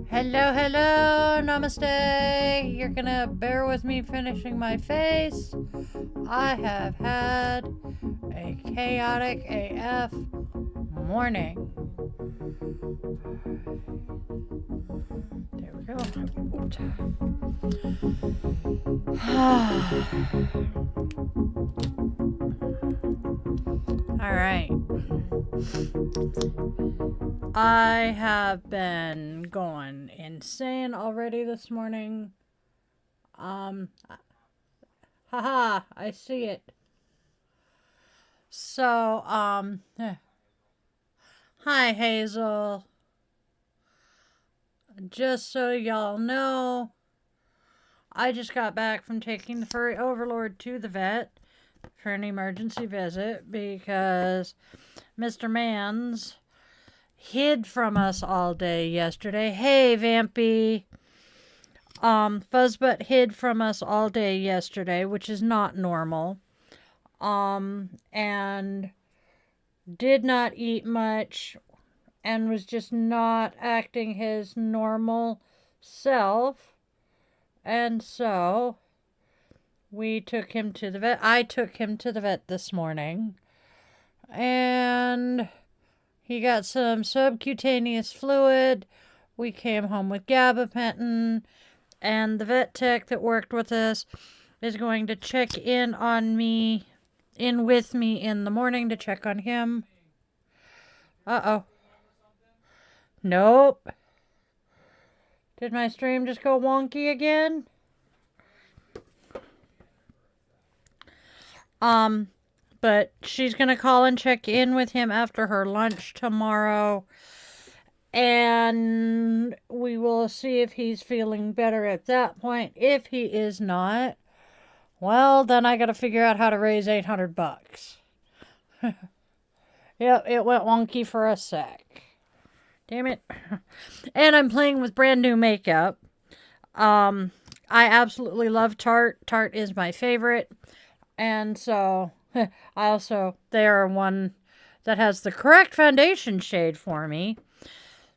Hello, hello, namaste. You're gonna bear with me finishing my face. I have had a chaotic AF morning. There we go. All right. I have been going insane already this morning. Haha, I see it. So, hi Hazel. Just so y'all know, I just got back from taking the furry overlord to the vet for an emergency visit because Mr. Mans hid from us all day yesterday. Hey, Vampy. Fuzzbutt hid from us all day yesterday, which is not normal. And did not eat much and was just not acting his normal self. And so we took him to the vet. I took him to the vet this morning. And he got some subcutaneous fluid. We came home with gabapentin. And the vet tech that worked with us is going to check in with me in the morning to check on him. Uh-oh. Nope. Did my stream just go wonky again? But she's going to call and check in with him after her lunch tomorrow. And we will see if he's feeling better at that point. If he is not, well, then I got to figure out how to raise $800. Yep, it went wonky for a sec. Damn it. And I'm playing with brand new makeup. I absolutely love Tarte. Tarte is my favorite. And so they are one that has the correct foundation shade for me.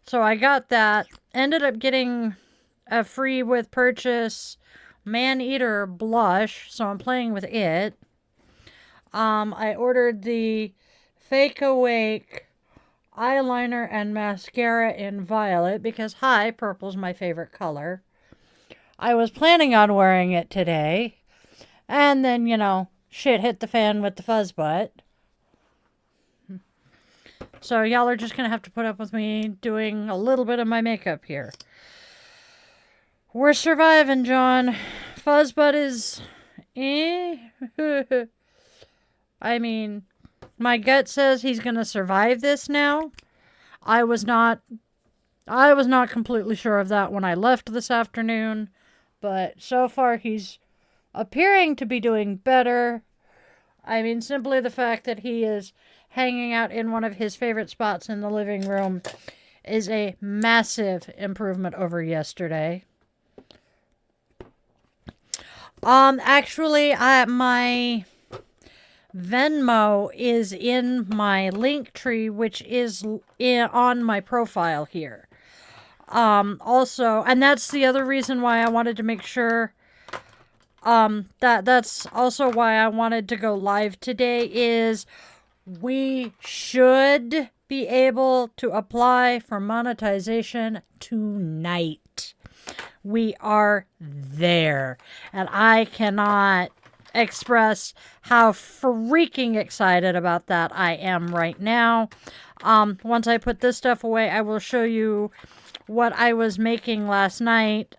So I got that. Ended up getting a free with purchase Man-Eater blush. So I'm playing with it. I ordered the Fake Awake eyeliner and mascara in violet because, purple's my favorite color. I was planning on wearing it today. And then, shit hit the fan with the fuzzbutt. So y'all are just going to have to put up with me doing a little bit of my makeup here. We're surviving, John. Fuzzbutt is... I mean, my gut says he's going to survive this now. I was not completely sure of that when I left this afternoon. But so far he's appearing to be doing better. I mean, simply the fact that he is hanging out in one of his favorite spots in the living room is a massive improvement over yesterday. Actually, my Venmo is in my link tree, which is on my profile here. Also, and that's the other reason why I wanted to make sure that's also why I wanted to go live today is we should be able to apply for monetization tonight. We are there. And I cannot express how freaking excited about that I am right now. Once I put this stuff away, I will show you what I was making last night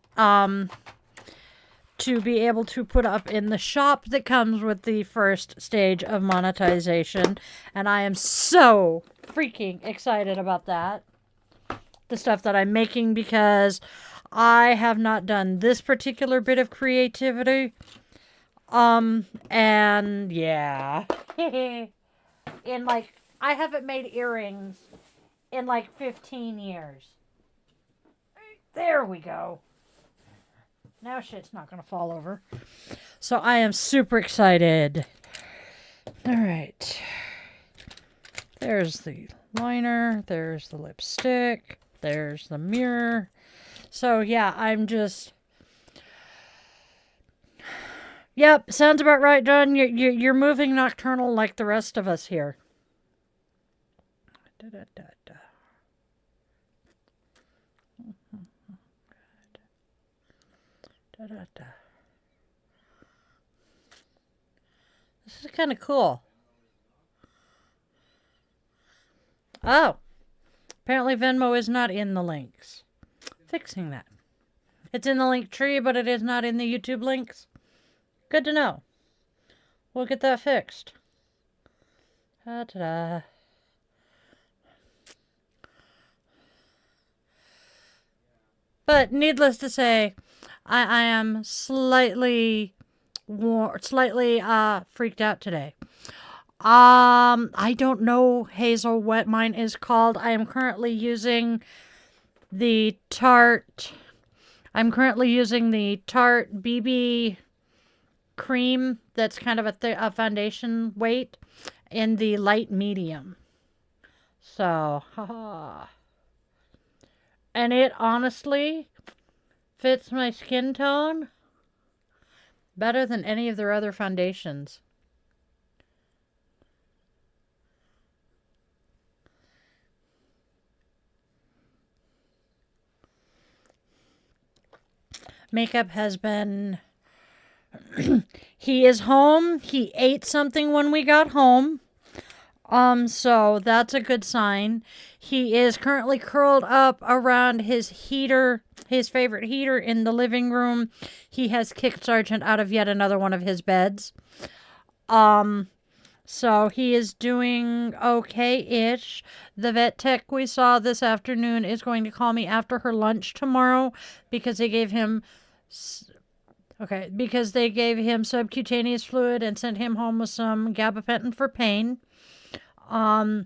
to be able to put up in the shop that comes with the first stage of monetization. And I am so freaking excited about that. The stuff that I'm making, because I have not done this particular bit of creativity. And yeah. In like, I haven't made earrings in like 15 years. There we go. Now shit's not going to fall over. So I am super excited. All right. There's the liner. There's the lipstick. There's the mirror. So yeah, I'm just... Yep, sounds about right, John. You're moving nocturnal like the rest of us here. Da, da, da, da. Da, da, da. This is kind of cool. Oh. Apparently Venmo is not in the links. Fixing that. It's in the link tree, but it is not in the YouTube links. Good to know. We'll get that fixed. Ta-da. But needless to say, I am slightly freaked out today. I don't know, Hazel, what mine is called. I am currently using the Tarte. I'm currently using the Tarte BB cream that's kind of a foundation weight in the light medium. So, haha. And it honestly fits my skin tone better than any of their other foundations. Makeup has been... He is home. He ate something when we got home. So that's a good sign. He is currently curled up around his heater, his favorite heater in the living room. He has kicked Sergeant out of yet another one of his beds. So he is doing okay-ish. The vet tech we saw this afternoon is going to call me after her lunch tomorrow because they gave him... because they gave him subcutaneous fluid and sent him home with some gabapentin for pain. I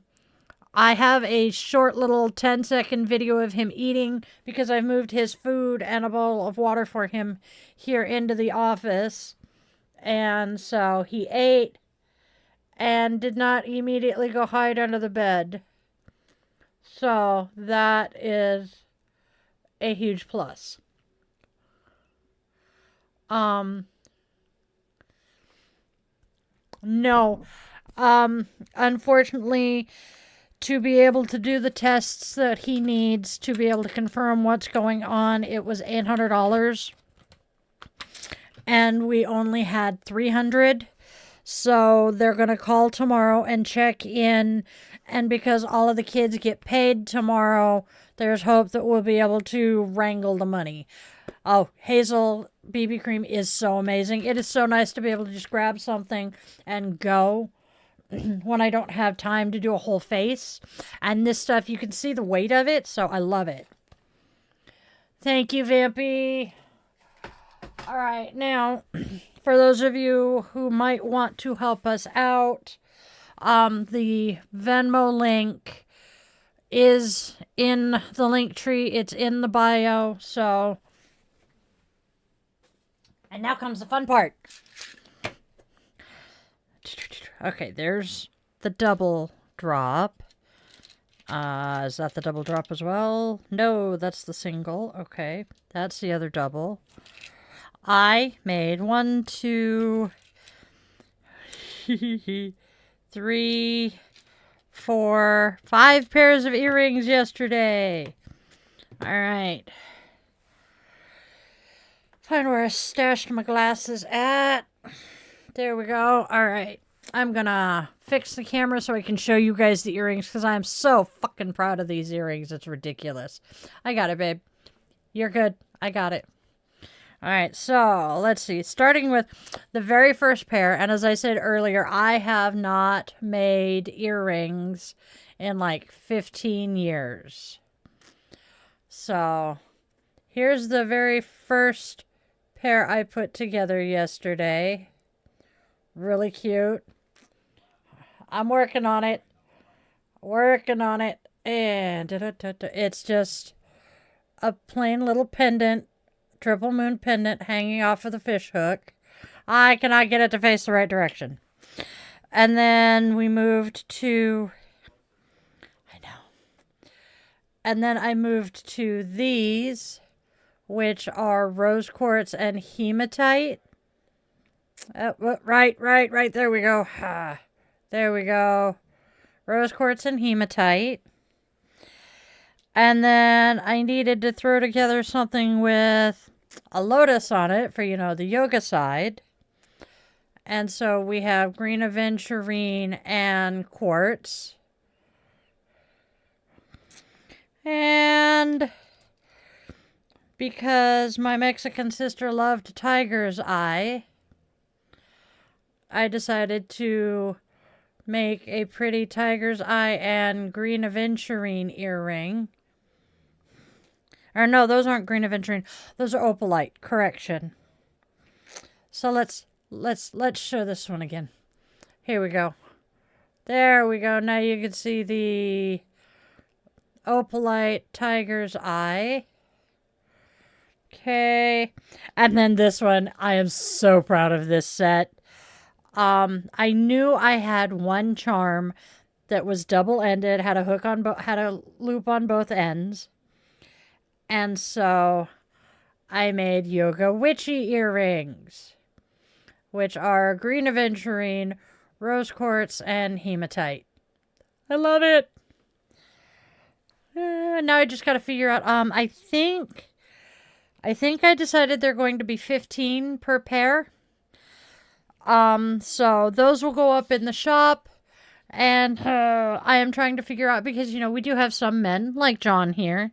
have a short little 10-second video of him eating because I've moved his food and a bowl of water for him here into the office. And so he ate and did not immediately go hide under the bed. So that is a huge plus. No. Unfortunately, to be able to do the tests that he needs to be able to confirm what's going on, it was $800. And we only had 300. So they're going to call tomorrow and check in. And because all of the kids get paid tomorrow, there's hope that we'll be able to wrangle the money. Oh, Hazel BB cream is so amazing. It is so nice to be able to just grab something and go when I don't have time to do a whole face. And this stuff, you can see the weight of it, so I love it. Thank you, Vampy. All right, now, for those of you who might want to help us out, the Venmo link is in the link tree. It's in the bio, so... And now comes the fun part. Okay, there's the double drop. Is that the double drop as well? No, that's the single. Okay, that's the other double. I made 1, 2, 3, 4, 5 pairs of earrings yesterday. All right. Find where I stashed my glasses at. There we go. All right. I'm going to fix the camera so I can show you guys the earrings because I'm so fucking proud of these earrings. It's ridiculous. I got it, babe. You're good. I got it. All right. So let's see. Starting with the very first pair. And as I said earlier, I have not made earrings in like 15 years. So here's the very first pair I put together yesterday. Really cute. I'm working on it. And it's just a plain little pendant, triple moon pendant hanging off of the fish hook. I cannot get it to face the right direction. And then we moved to... And then I moved to these, which are rose quartz and hematite. Right. There we go. There we go. Rose quartz and hematite. And then I needed to throw together something with a lotus on it for, the yoga side. And so we have green aventurine and quartz. And because my Mexican sister loved tiger's eye, I decided to make a pretty tiger's eye and green aventurine earring. Or no, those aren't green aventurine. Those are opalite. Correction. So let's show this one again. Here we go. There we go. Now you can see the opalite tiger's eye. Okay. And then this one. I am so proud of this set. I knew I had one charm that was double-ended, had a hook on had a loop on both ends. And so I made yoga witchy earrings, which are green aventurine, rose quartz, and hematite. I love it. Now I just got to figure out, I think I decided they're going to be 15 per pair. So those will go up in the shop, and I am trying to figure out, because, we do have some men, like John here.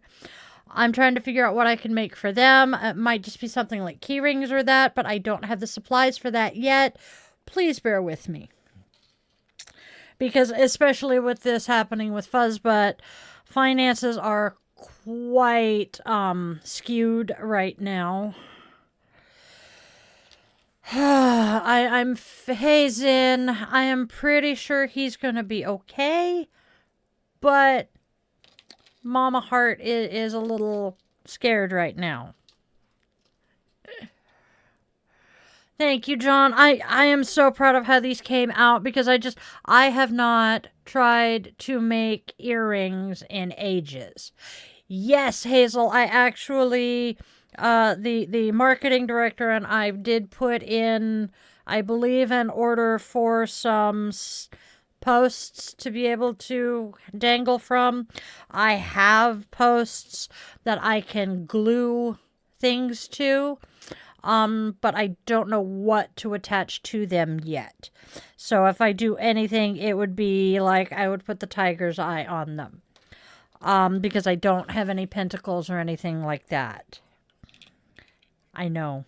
I'm trying to figure out what I can make for them. It might just be something like key rings or that, but I don't have the supplies for that yet. Please bear with me. Because especially with this happening with Fuzzbutt, finances are quite skewed right now. I'm phasing. I am pretty sure he's going to be okay. But Mama Heart is a little scared right now. Thank you, John. I am so proud of how these came out, because I have not tried to make earrings in ages. Yes, Hazel, I actually, the marketing director and I did put in, I believe, an order for some posts to be able to dangle from. I have posts that I can glue things to. But I don't know what to attach to them yet. So if I do anything, it would be like I would put the tiger's eye on them. Because I don't have any pentacles or anything like that. I know.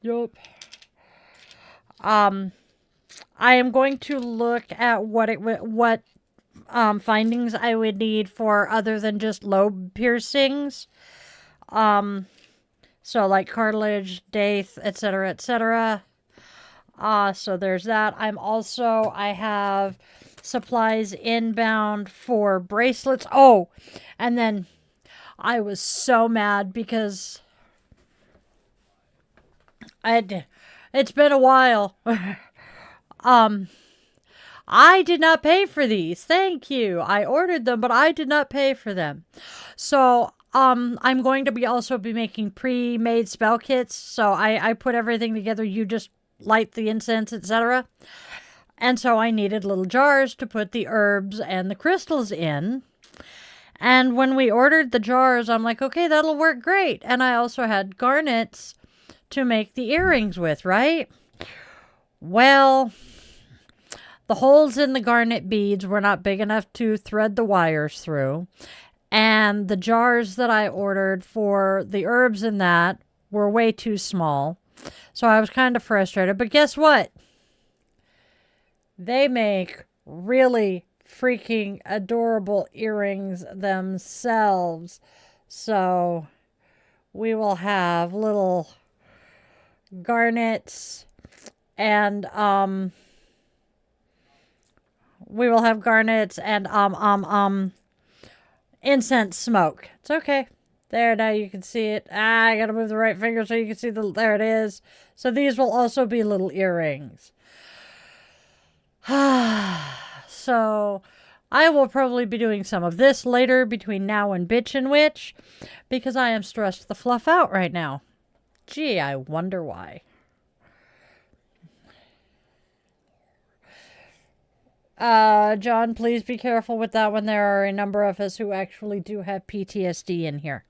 Yup. I am going to look at what findings I would need for other than just lobe piercings. So like cartilage, daith, etc., etc. So there's that. I have supplies inbound for bracelets. Oh, and then I was so mad because it's been a while. I did not pay for these. Thank you. I ordered them, but I did not pay for them. So, I'm going to also be making pre-made spell kits. So I put everything together. You just light the incense, etc. And so I needed little jars to put the herbs and the crystals in. And when we ordered the jars, I'm like, okay, that'll work great. And I also had garnets to make the earrings with, right? Well, the holes in the garnet beads were not big enough to thread the wires through. And the jars that I ordered for the herbs in that were way too small. So I was kind of frustrated. But guess what? They make really freaking adorable earrings themselves. So we will have little garnets and incense smoke. It's okay. There, now you can see it. I gotta move the right finger so you can see there it is. So these will also be little earrings. So I will probably be doing some of this later between now and Bitchin Witch because I am stressed the fluff out right now. Gee, I wonder why. John, please be careful with that one. There are a number of us who actually do have PTSD in here.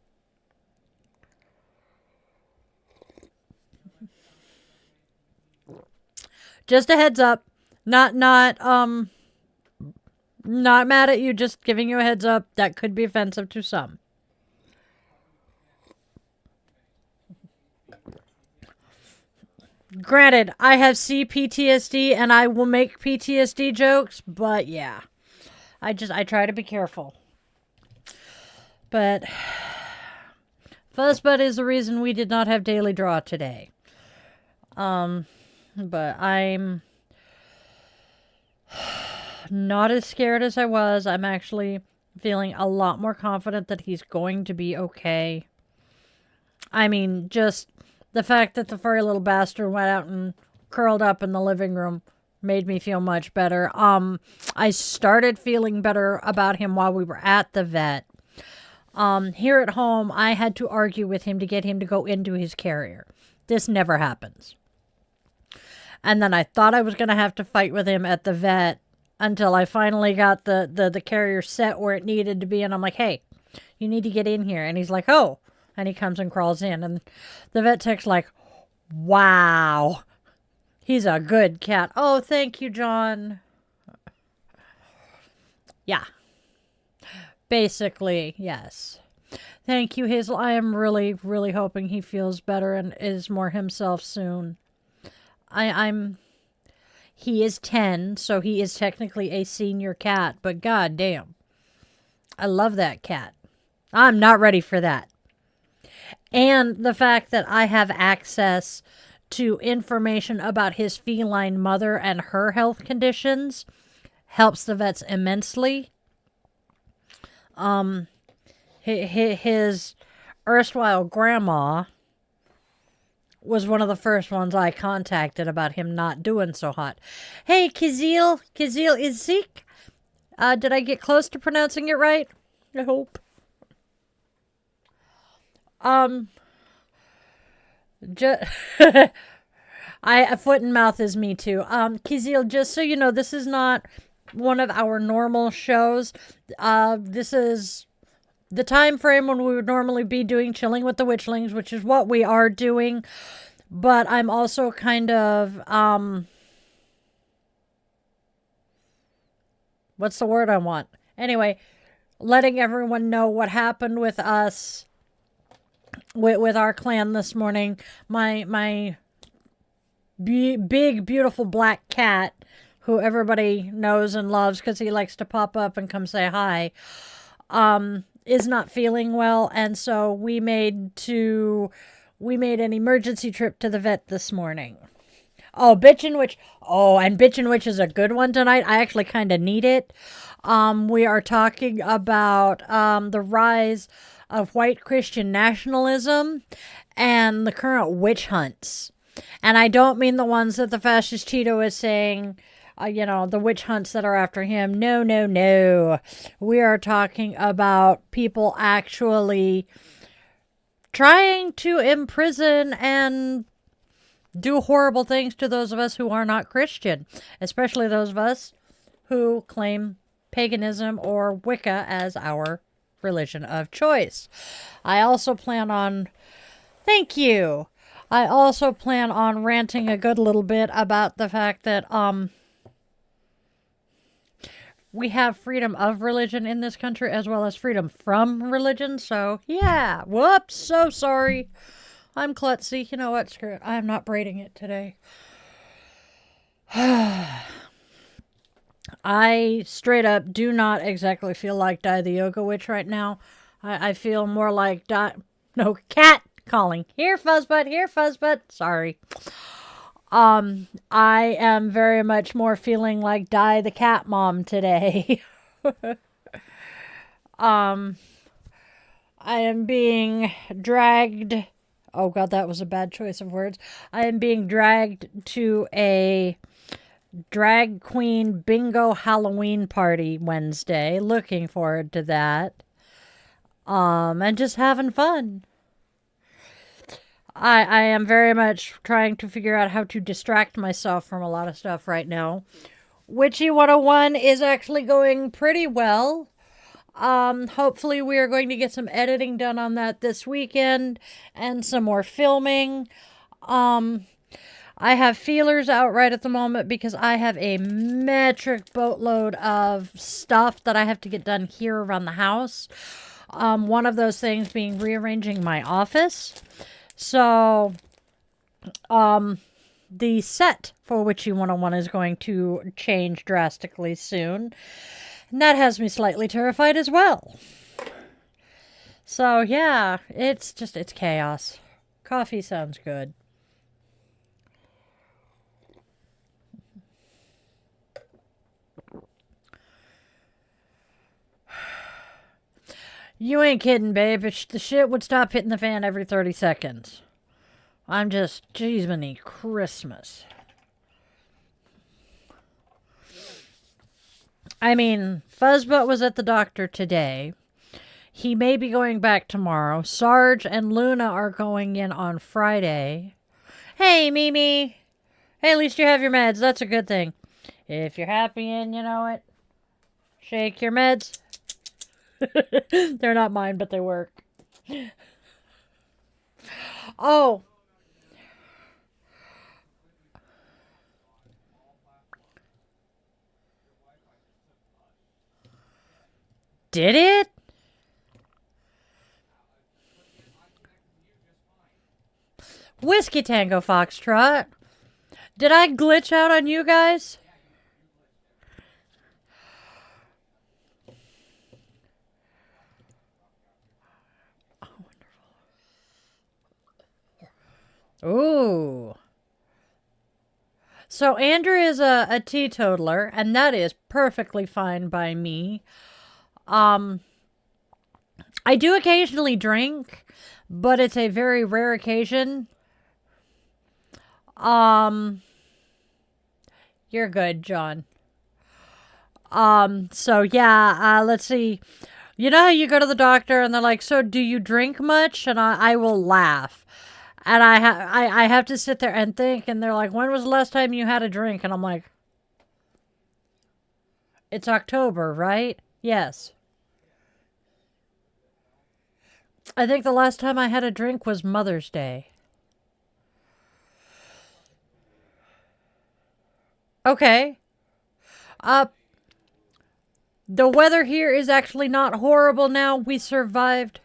Just a heads up. Not mad at you, just giving you a heads up. That could be offensive to some. Granted, I have CPTSD and I will make PTSD jokes, but yeah. I try to be careful. But Fuzzbud is the reason we did not have daily draw today. But I'm not as scared as I was. I'm actually feeling a lot more confident that he's going to be okay. I mean, just the fact that the furry little bastard went out and curled up in the living room made me feel much better. I started feeling better about him while we were at the vet. Here at home, I had to argue with him to get him to go into his carrier. This never happens. And then I thought I was going to have to fight with him at the vet until I finally got the carrier set where it needed to be. And I'm like, hey, you need to get in here. And he's like, oh. And he comes and crawls in. And the vet tech's like, wow. He's a good cat. Oh, thank you, John. Yeah. Basically, yes. Thank you, Hazel. I am really, really hoping he feels better and is more himself soon. He is 10, so he is technically a senior cat, but goddamn. I love that cat. I'm not ready for that. And the fact that I have access to information about his feline mother and her health conditions helps the vets immensely. His erstwhile grandma was one of the first ones I contacted about him not doing so hot. Hey, Kizil is sick. Did I get close to pronouncing it right? I hope. Foot and mouth is me too. Kizil, just so you know, this is not one of our normal shows. This is the time frame when we would normally be doing Chilling with the Witchlings, which is what we are doing. But I'm also kind of, what's the word I want? Anyway, letting everyone know what happened with us, with our clan this morning. My big, beautiful black cat, who everybody knows and loves because he likes to pop up and come say hi, is not feeling well. And so we made an emergency trip to the vet this morning. Oh, Bitchin Witch. Oh, and Bitchin Witch is a good one tonight. I actually kind of need it. We are talking about the rise of white Christian nationalism and the current witch hunts. And I don't mean the ones that the fascist Cheeto is saying, the witch hunts that are after him. No. We are talking about people actually trying to imprison and do horrible things to those of us who are not Christian, especially those of us who claim paganism or Wicca as our religion of choice. I also plan on, thank you. I also plan on ranting a good little bit about the fact that we have freedom of religion in this country as well as freedom from religion. So, yeah. Whoops. So sorry. I'm klutzy. You know what? Screw it. I'm not braiding it today. I straight up do not exactly feel like Die the Yoga Witch right now. I feel more like No, cat calling. Here, Fuzzbutt. Here, Fuzzbutt. Sorry. I am very much more feeling like Die the Cat Mom today. I am being dragged. Oh god, that was a bad choice of words. I am being dragged to a drag queen bingo Halloween party Wednesday. Looking forward to that. And just having fun. I am very much trying to figure out how to distract myself from a lot of stuff right now. Witchy 101 is actually going pretty well. Hopefully we are going to get some editing done on that this weekend and some more filming. I have feelers out right at the moment because I have a metric boatload of stuff that I have to get done here around the house. One of those things being rearranging my office. So, the set for Witchy 101 is going to change drastically soon. And that has me slightly terrified as well. So, yeah, it's chaos. Coffee sounds good. You ain't kidding, babe. If the shit would stop hitting the fan every 30 seconds. I'm just, geez, many Christmas. I mean, Fuzzbutt was at the doctor today. He may be going back tomorrow. Sarge and Luna are going in on Friday. Hey, Mimi. Hey, at least you have your meds. That's a good thing. If you're happy and you know it, shake your meds. They're not mine, but they work. Oh. Did it? Whiskey Tango Foxtrot. Did I glitch out on you guys? Ooh. So Andrew is a teetotaler, and that is perfectly fine by me. I do occasionally drink, but it's a very rare occasion. You're good, John. So yeah, let's see. You know how you go to the doctor and they're like, so do you drink much? And I will laugh. And I have to sit there and think, and they're like, when was the last time you had a drink? And I'm like, it's October, right? Yes. I think the last time I had a drink was Mother's Day. Okay. The weather here is actually not horrible now. We survived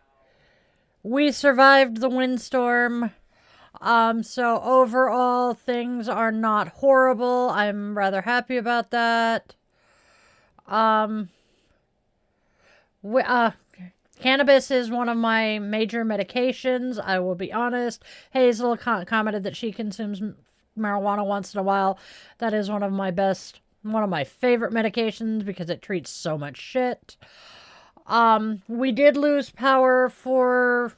the windstorm. So overall things are not horrible. I'm rather happy about that. Cannabis is one of my major medications. I will be honest. Hazel commented that she consumes marijuana once in a while. That is one of my favorite medications because it treats so much shit. We did lose power for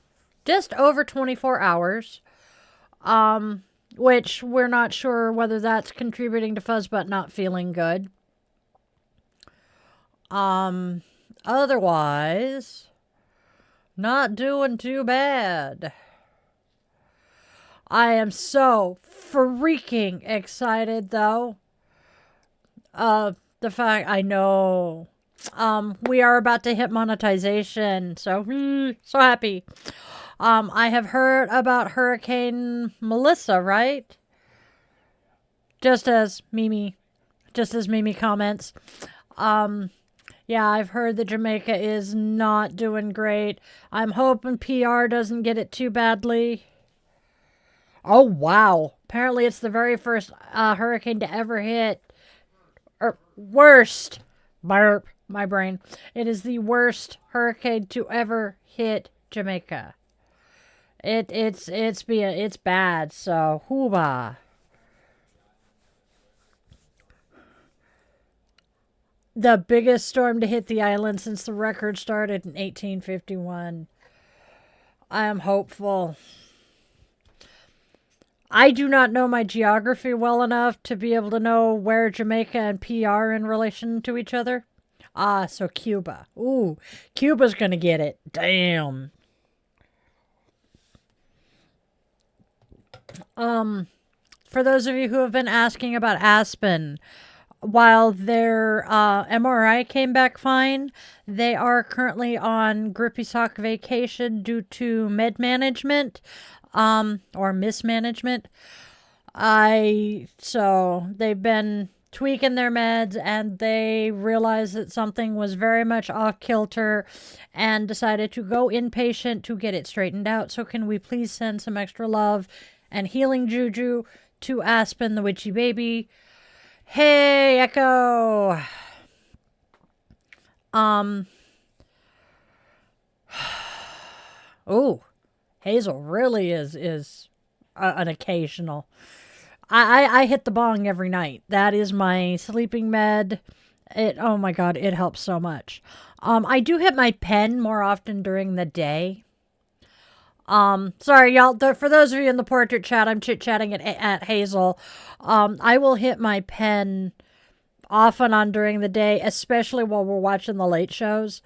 just over 24 hours. Which we're not sure whether that's contributing to Fuzzbutt not feeling good. Otherwise, not doing too bad. I am so freaking excited, though. The fact I know, we are about to hit monetization, so happy. I have heard about Hurricane Melissa, right? Just as Mimi comments. Yeah, I've heard that Jamaica is not doing great. I'm hoping PR doesn't get it too badly. Oh, wow. Apparently it's the very first hurricane to ever hit. Or worst. Burp. My brain. It is the worst hurricane to ever hit Jamaica. It's bad, so hooba. The biggest storm to hit the island since the record started in 1851. I am hopeful. I do not know my geography well enough to be able to know where Jamaica and P are in relation to each other. Ah, so Cuba. Ooh, Cuba's gonna get it. Damn. For those of you who have been asking about Aspen, while their MRI came back fine, they are currently on grippy sock vacation due to med management, or mismanagement. So they've been tweaking their meds and they realized that something was very much off kilter and decided to go inpatient to get it straightened out. So can we please send some extra love and healing juju to Aspen, the witchy baby? Hey, Echo. Oh, Hazel really is an occasional. I hit the bong every night. That is my sleeping med. Oh my god, it helps so much. I do hit my pen more often during the day. Sorry, y'all. For those of you in the portrait chat, I'm chit-chatting at Hazel. I will hit my pen off and on during the day, especially while we're watching the late shows.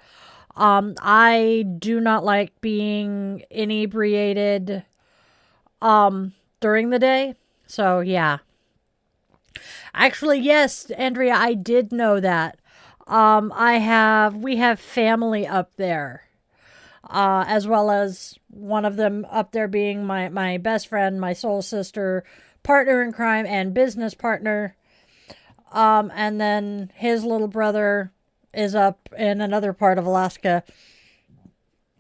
I do not like being inebriated, during the day. So, yeah. Actually, yes, Andrea, I did know that. We have family up there. As well as one of them up there being my best friend, my soul sister, partner in crime, and business partner. And then his little brother is up in another part of Alaska.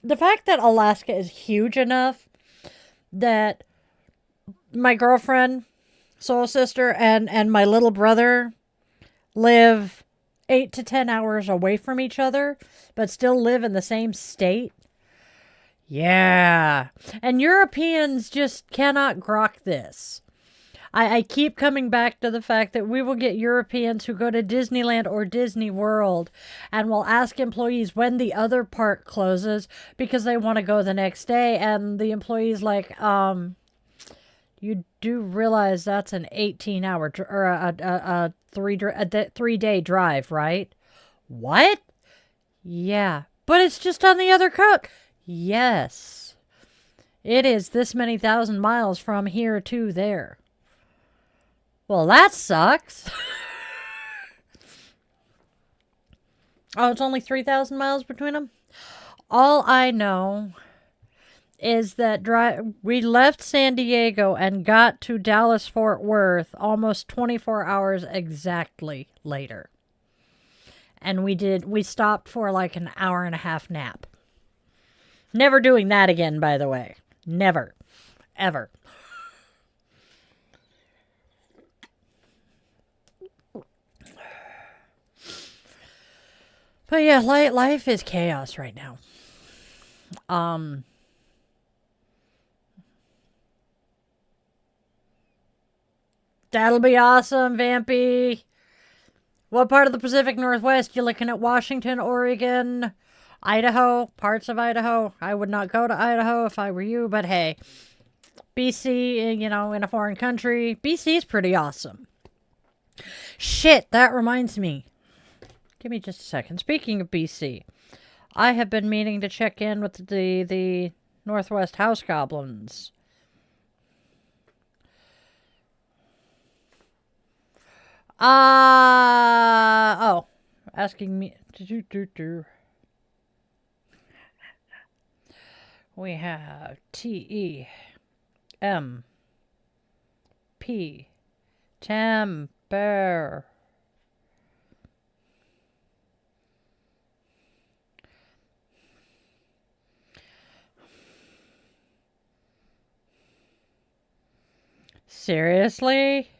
The fact that Alaska is huge enough that my girlfriend, soul sister, and my little brother live 8 to 10 hours away from each other, but still live in the same state. Yeah. And Europeans just cannot grok this. I keep coming back to the fact that we will get Europeans who go to Disneyland or Disney World and will ask employees when the other park closes because they want to go the next day. And the employee's like, you do realize that's an 18-hour or a 3-day drive, right? What? Yeah. But it's just on the other coast. Yes. It is this many thousand miles from here to there. Well, that sucks. Oh, it's only 3,000 miles between them? All I know is that we left San Diego and got to Dallas-Fort Worth almost 24 hours exactly later. And we stopped for like an hour and a half nap. Never doing that again, by the way. Never. Ever. But yeah, life is chaos right now. That'll be awesome, Vampy. What part of the Pacific Northwest? You looking at Washington, Oregon, Idaho, parts of Idaho? I would not go to Idaho if I were you, but hey, BC, in a foreign country. BC is pretty awesome. Shit, that reminds me. Give me just a second. Speaking of BC, I have been meaning to check in with the Northwest House Goblins. Asking me. We have T-E-M-P. Temper. Seriously?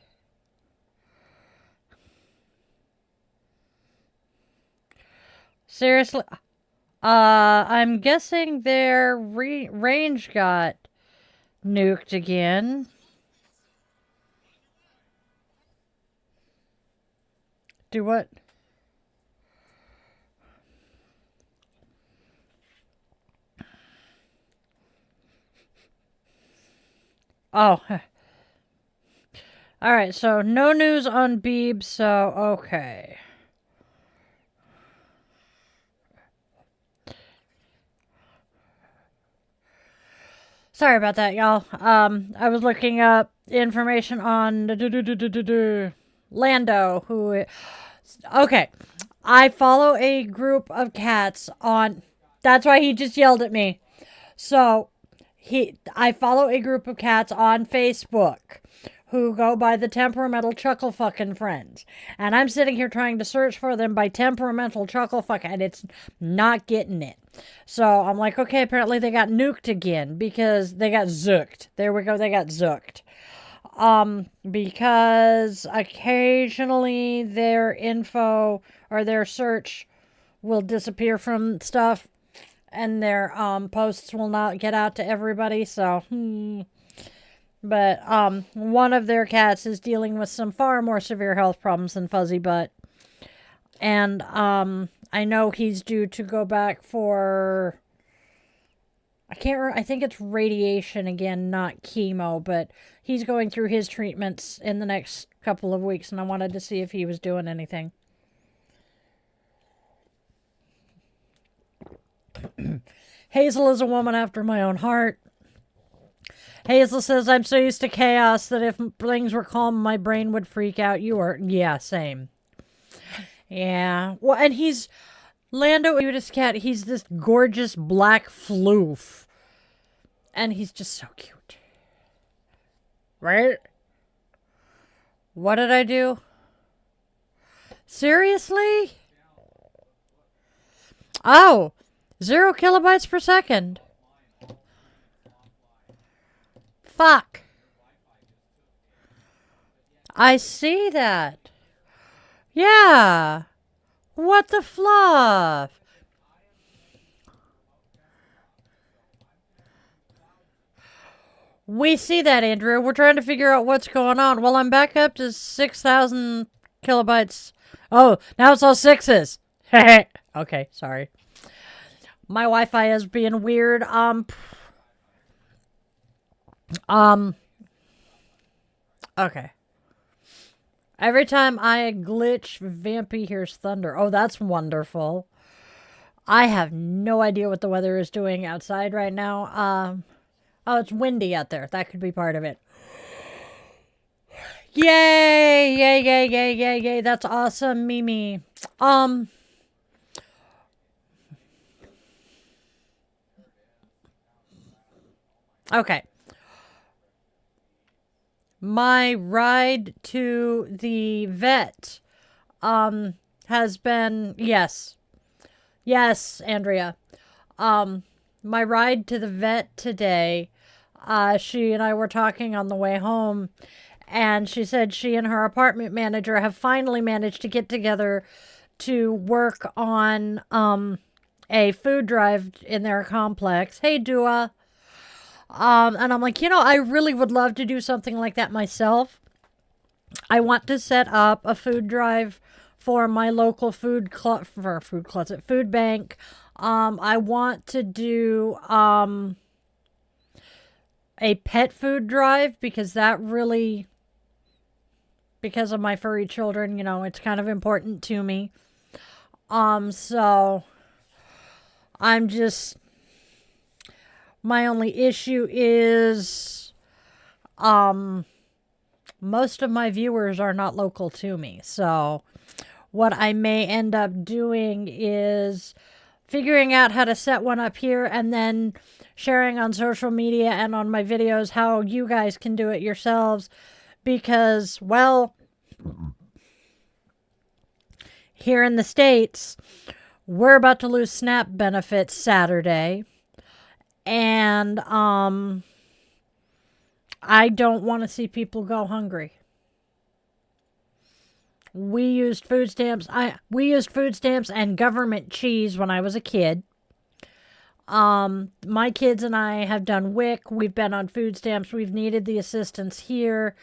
Seriously? I'm guessing their range got nuked again. Do what? Oh. Alright, so no news on Beeb, so okay. Sorry about that, y'all. I was looking up information on Lando, who... Okay, I follow a group of cats on... That's why he just yelled at me. So, I follow a group of cats on Facebook who go by the temperamental chuckle fucking friends. And I'm sitting here trying to search for them by temperamental chuckle fuck, and it's not getting it. So I'm like, okay, apparently they got nuked again because they got zooked. There we go, they got zooked. Because occasionally their info or their search will disappear from stuff and their posts will not get out to everybody. So, But one of their cats is dealing with some far more severe health problems than Fuzzy Butt. And I know he's due to go back for... I think it's radiation again, not chemo, but he's going through his treatments in the next couple of weeks, and I wanted to see if he was doing anything. Hazel is a woman after my own heart. Hazel says, I'm so used to chaos that if things were calm, my brain would freak out. You are, yeah, same. Yeah. Well, and he's, Lando, cutest cat, he's this gorgeous black floof. And he's just so cute. Right? What did I do? Seriously? Oh, 0 kilobytes per second. Fuck. I see that. Yeah. What the fluff? We see that, Andrew. We're trying to figure out what's going on. Well, I'm back up to 6,000 kilobytes. Oh, now it's all sixes. Okay, sorry. My Wi-Fi is being weird. Okay. Every time I glitch, Vampy hears thunder. Oh, that's wonderful. I have no idea what the weather is doing outside right now. Oh, it's windy out there. That could be part of it. Yay! Yay, yay, yay, yay, yay. That's awesome, Mimi. Okay. My ride to the vet has been, yes, Andrea. My ride to the vet today, she and I were talking on the way home, and she said she and her apartment manager have finally managed to get together to work on a food drive in their complex. Hey, Dua. And I'm like, I really would love to do something like that myself. I want to set up a food drive for my local food bank. I want to do a pet food drive because that really, because of my furry children, it's kind of important to me. So I'm just... My only issue is, most of my viewers are not local to me. So what I may end up doing is figuring out how to set one up here and then sharing on social media and on my videos how you guys can do it yourselves. Because, well, here in the States, we're about to lose SNAP benefits Saturday. And I don't want to see people go hungry. We used food stamps. We used food stamps and government cheese when I was a kid. My kids and I have done WIC. We've been on food stamps. We've needed the assistance here.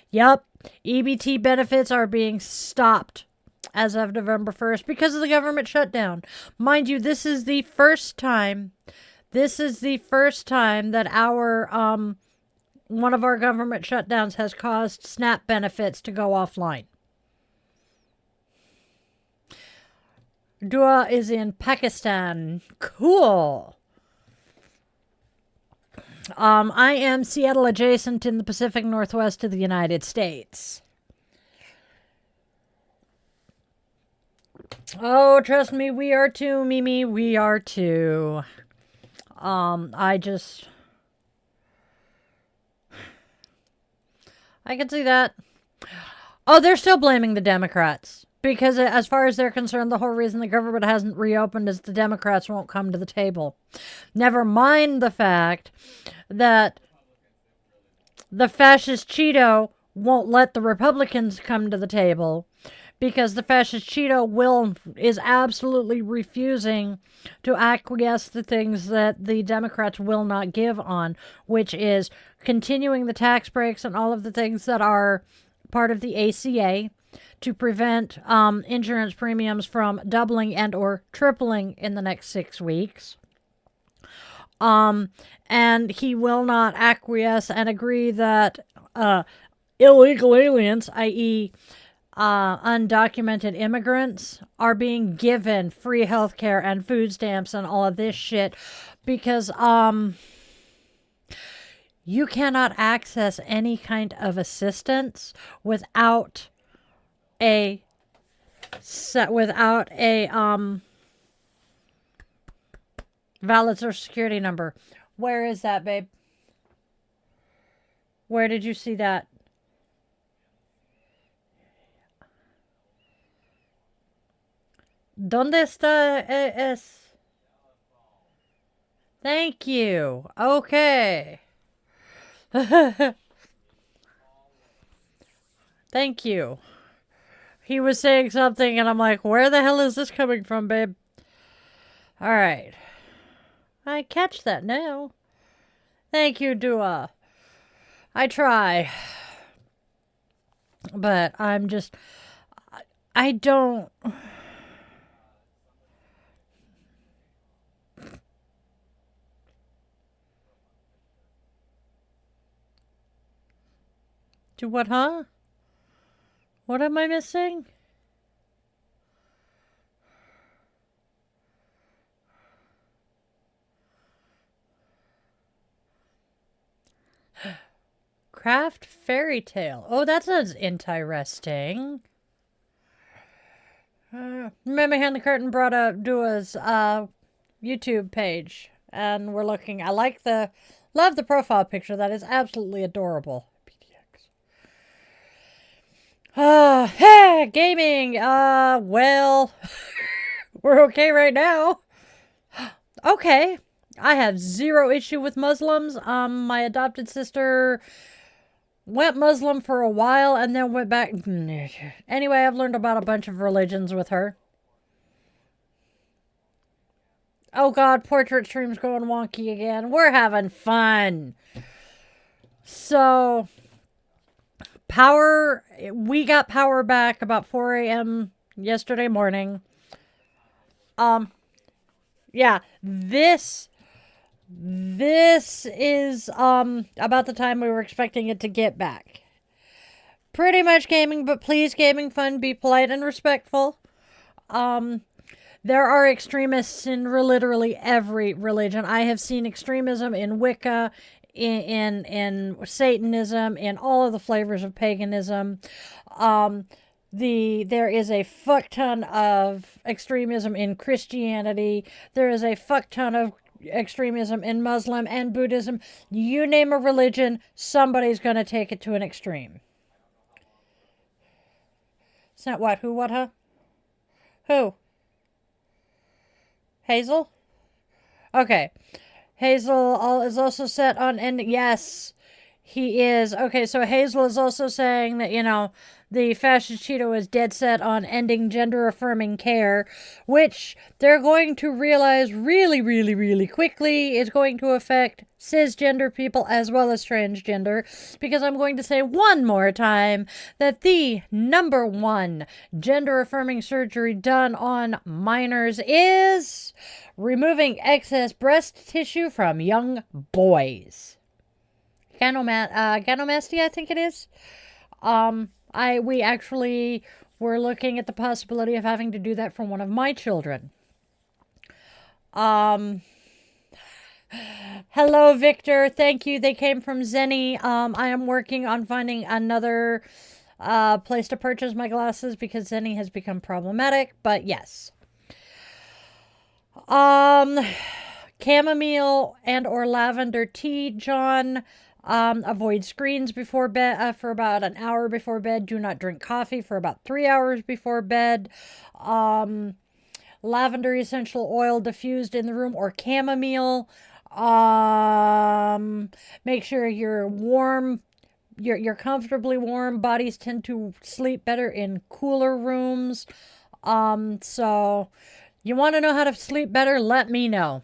Yep. EBT benefits are being stopped as of November 1st because of the government shutdown. Mind you, this is the first time that our, one of our government shutdowns has caused SNAP benefits to go offline. Dua is in Pakistan. Cool. I am Seattle adjacent in the Pacific Northwest of the United States. Oh, trust me, we are too, Mimi. We are too. I can see that. Oh, they're still blaming the Democrats. Because as far as they're concerned, the whole reason the government hasn't reopened is the Democrats won't come to the table. Never mind the fact that the fascist Cheeto won't let the Republicans come to the table because the fascist Cheeto is absolutely refusing to acquiesce to things that the Democrats will not give on, which is continuing the tax breaks and all of the things that are part of the ACA to prevent insurance premiums from doubling and or tripling in the next 6 weeks. And he will not acquiesce and agree that illegal aliens, i.e., undocumented immigrants, are being given free health care and food stamps and all of this shit because you cannot access any kind of assistance without a valid social security number. Where is that, babe? Where did you see that? ¿Dónde está es? Thank you. Okay. Thank you. He was saying something, and I'm like, where the hell is this coming from, babe? All right. I catch that now. Thank you, Dua. I try. But I'm just... I don't... Do what, huh? What am I missing? Craft fairy tale. Oh, that sounds interesting. Remember, behind the curtain brought up Dua's YouTube page, and we're looking. I love the profile picture. That is absolutely adorable. Hey, gaming. Well, we're okay right now. Okay. I have zero issue with Muslims. My adopted sister went Muslim for a while and then went back. Anyway, I've learned about a bunch of religions with her. Oh God, portrait stream's going wonky again. We're having fun. So... power, we got power back about 4 a.m. yesterday morning. Yeah, this is, about the time we were expecting it to get back. Pretty much gaming, but please, gaming fun, be polite and respectful. There are extremists in literally every religion. I have seen extremism in Wicca, in Satanism, in all of the flavors of paganism. There is a fuck ton of extremism in Christianity. There is a fuck ton of extremism in Muslim and Buddhism. You name a religion, somebody's going to take it to an extreme. It's not what, who, what, huh? Who? Hazel? Okay. Hazel is also set on ending. Yes, he is. Okay, so Hazel is also saying that, the fascist Cheeto is dead set on ending gender affirming care, which they're going to realize really, really, really quickly is going to affect cisgender people as well as transgender, because I'm going to say one more time that the number one gender affirming surgery done on minors is removing excess breast tissue from young boys. Gynecomastia, I think it is. We actually were looking at the possibility of having to do that for one of my children. Hello, Victor. Thank you. They came from Zenny. I am working on finding another place to purchase my glasses because Zenny has become problematic, but yes. Chamomile and or lavender tea, John. Avoid screens before bed for about an hour before bed. Do not drink coffee for about 3 hours before bed. Lavender essential oil diffused in the room or chamomile. Make sure you're warm. You're comfortably warm. Bodies tend to sleep better in cooler rooms. So you want to know how to sleep better? Let me know.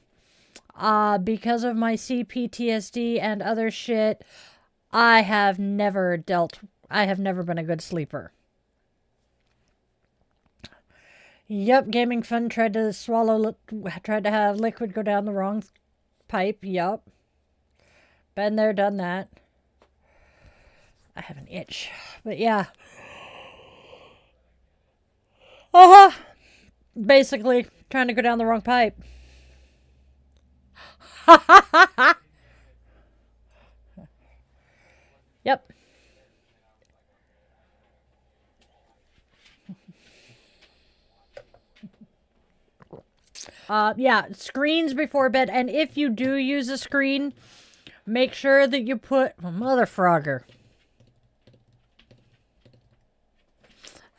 Because of my CPTSD and other shit, I have never been a good sleeper. Yep, Gaming Fun tried to have liquid go down the wrong pipe. Yep. Been there, done that. I have an itch. But yeah. Basically, trying to go down the wrong pipe. Yep. Yeah, screens before bed. And if you do use a screen, make sure that you put... Mother Frogger.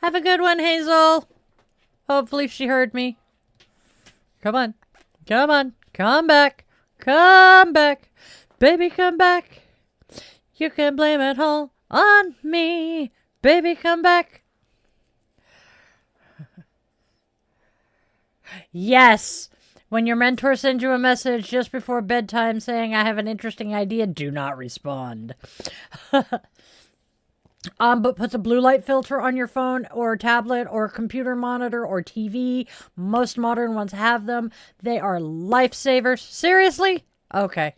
Have a good one, Hazel. Hopefully she heard me. Come on. Come on. Come back. Come back. Baby, come back. You can blame it all on me. Baby, come back. Yes. When your mentor sends you a message just before bedtime saying, I have an interesting idea, do not respond. But put the blue light filter on your phone or tablet or computer monitor or TV. Most modern ones have them. They are lifesavers. Seriously? Okay.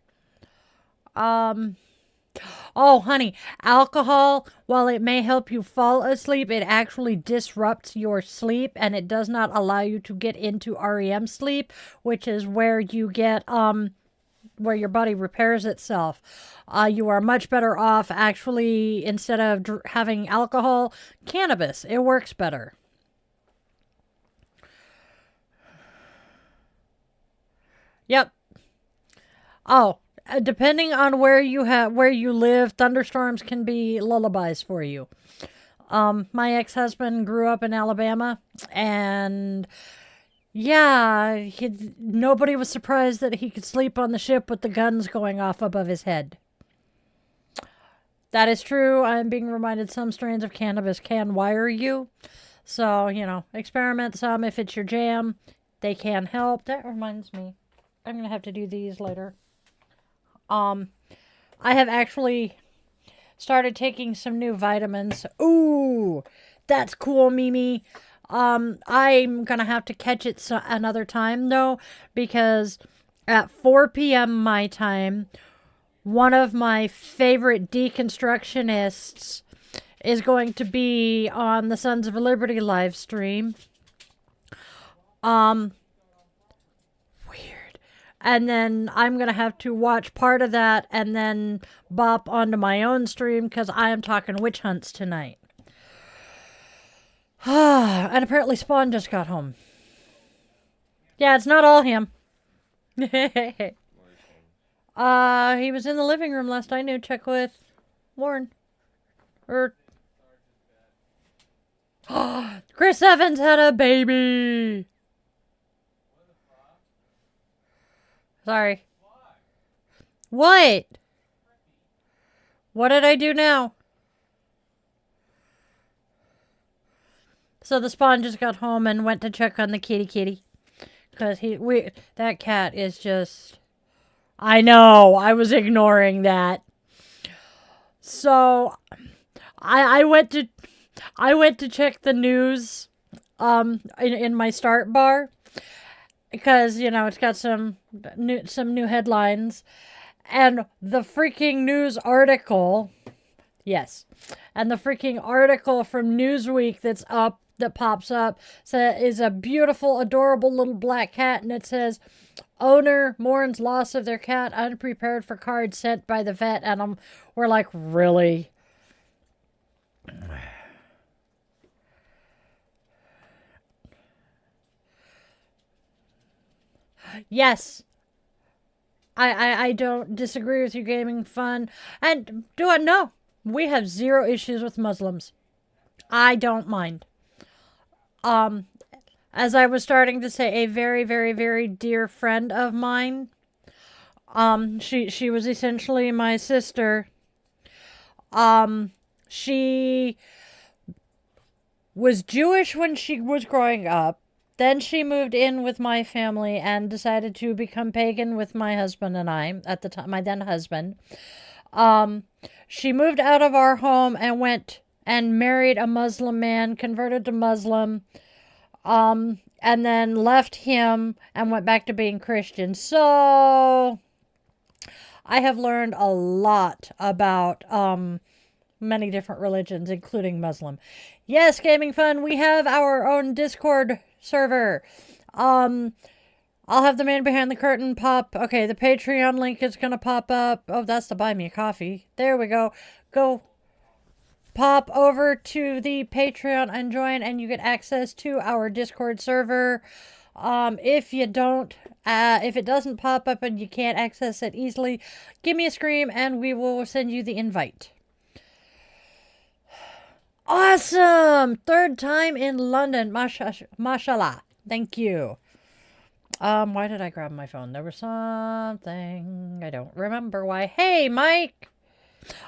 Oh, honey, alcohol, while it may help you fall asleep, it actually disrupts your sleep and it does not allow you to get into REM sleep, which is where you get, where your body repairs itself. You are much better off actually, instead of having alcohol, cannabis. It works better. Yep. Oh, depending on where you live, thunderstorms can be lullabies for you. My ex-husband grew up in Alabama, and yeah, nobody was surprised that he could sleep on the ship with the guns going off above his head. That is true. I'm being reminded some strains of cannabis can wire you. So, experiment some if it's your jam. They can help. That reminds me. I'm going to have to do these later. I have actually started taking some new vitamins. Ooh, that's cool, Mimi. I'm going to have to catch it another time, though, because at 4 p.m. my time, one of my favorite deconstructionists is going to be on the Sons of Liberty live stream. And then I'm going to have to watch part of that and then bop onto my own stream because I am talking witch hunts tonight. And apparently Spawn just got home. Yeah, it's not all him. He was in the living room last I knew. Check with Warren. Chris Evans had a baby. Sorry. What? What did I do now? So the Spawn just got home and went to check on the kitty. Because that cat is just... I know, I was ignoring that. So, I went to check the news, in my start bar. Because, it's got some new headlines. And the freaking news article... Yes. And the freaking article from Newsweek that pops up is a beautiful, adorable little black cat, and it says, owner mourns loss of their cat, unprepared for card sent by the vet. And we're like, really? Yes. I don't disagree with you, Gaming Fun. And do I know? We have zero issues with Muslims. I don't mind. As I was starting to say, a very, very, very dear friend of mine, she was essentially my sister. She was Jewish when she was growing up. Then she moved in with my family and decided to become pagan with my husband and I, at the time, my then husband. She moved out of our home and went and married a Muslim man, converted to Muslim, and then left him and went back to being Christian. So I have learned a lot about many different religions, including Muslim. Yes, Gaming Fun, we have our own Discord server. I'll have the man behind the curtain pop. Okay, the Patreon link is going to pop up. Oh, that's to buy me a coffee. There we go. Go pop over to the Patreon and join, and you get access to our Discord server. If you don't, if it doesn't pop up and you can't access it easily, give me a scream and we will send you the invite. Awesome! Third time in London. Mashallah. Thank you. Why did I grab my phone? There was something. I don't remember why. Hey, Mike!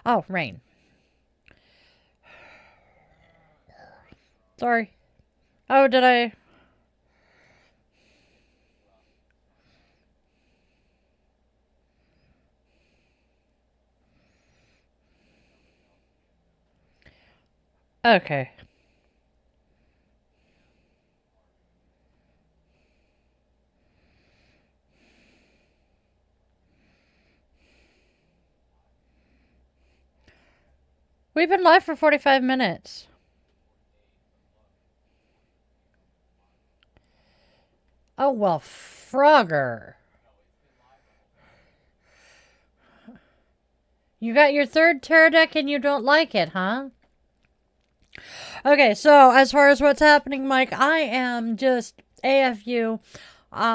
Oh, rain. Sorry. Oh, did I... Okay. We've been live for 45 minutes. Oh, well, Frogger. You got your third tarot deck and you don't like it, huh? Okay, so as far as what's happening, Mike, I am just AFU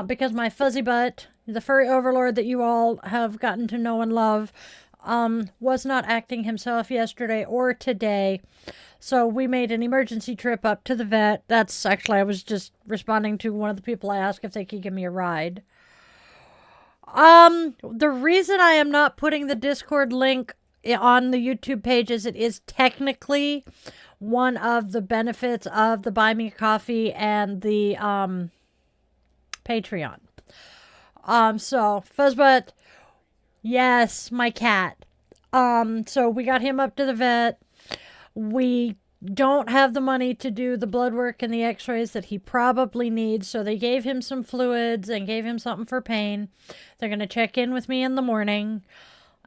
because my fuzzy butt, the furry overlord that you all have gotten to know and love, was not acting himself yesterday or today. So we made an emergency trip up to the vet. That's actually, I was just responding to one of the people I asked if they could give me a ride. The reason I am not putting the Discord link on the YouTube page is it is technically one of the benefits of the Buy Me a Coffee and the Patreon. So Fuzzbutt, yes, my cat. So we got him up to the vet. We don't have the money to do the blood work and the x-rays that he probably needs, so they gave him some fluids and gave him something for pain. They're going to check in with me in the morning,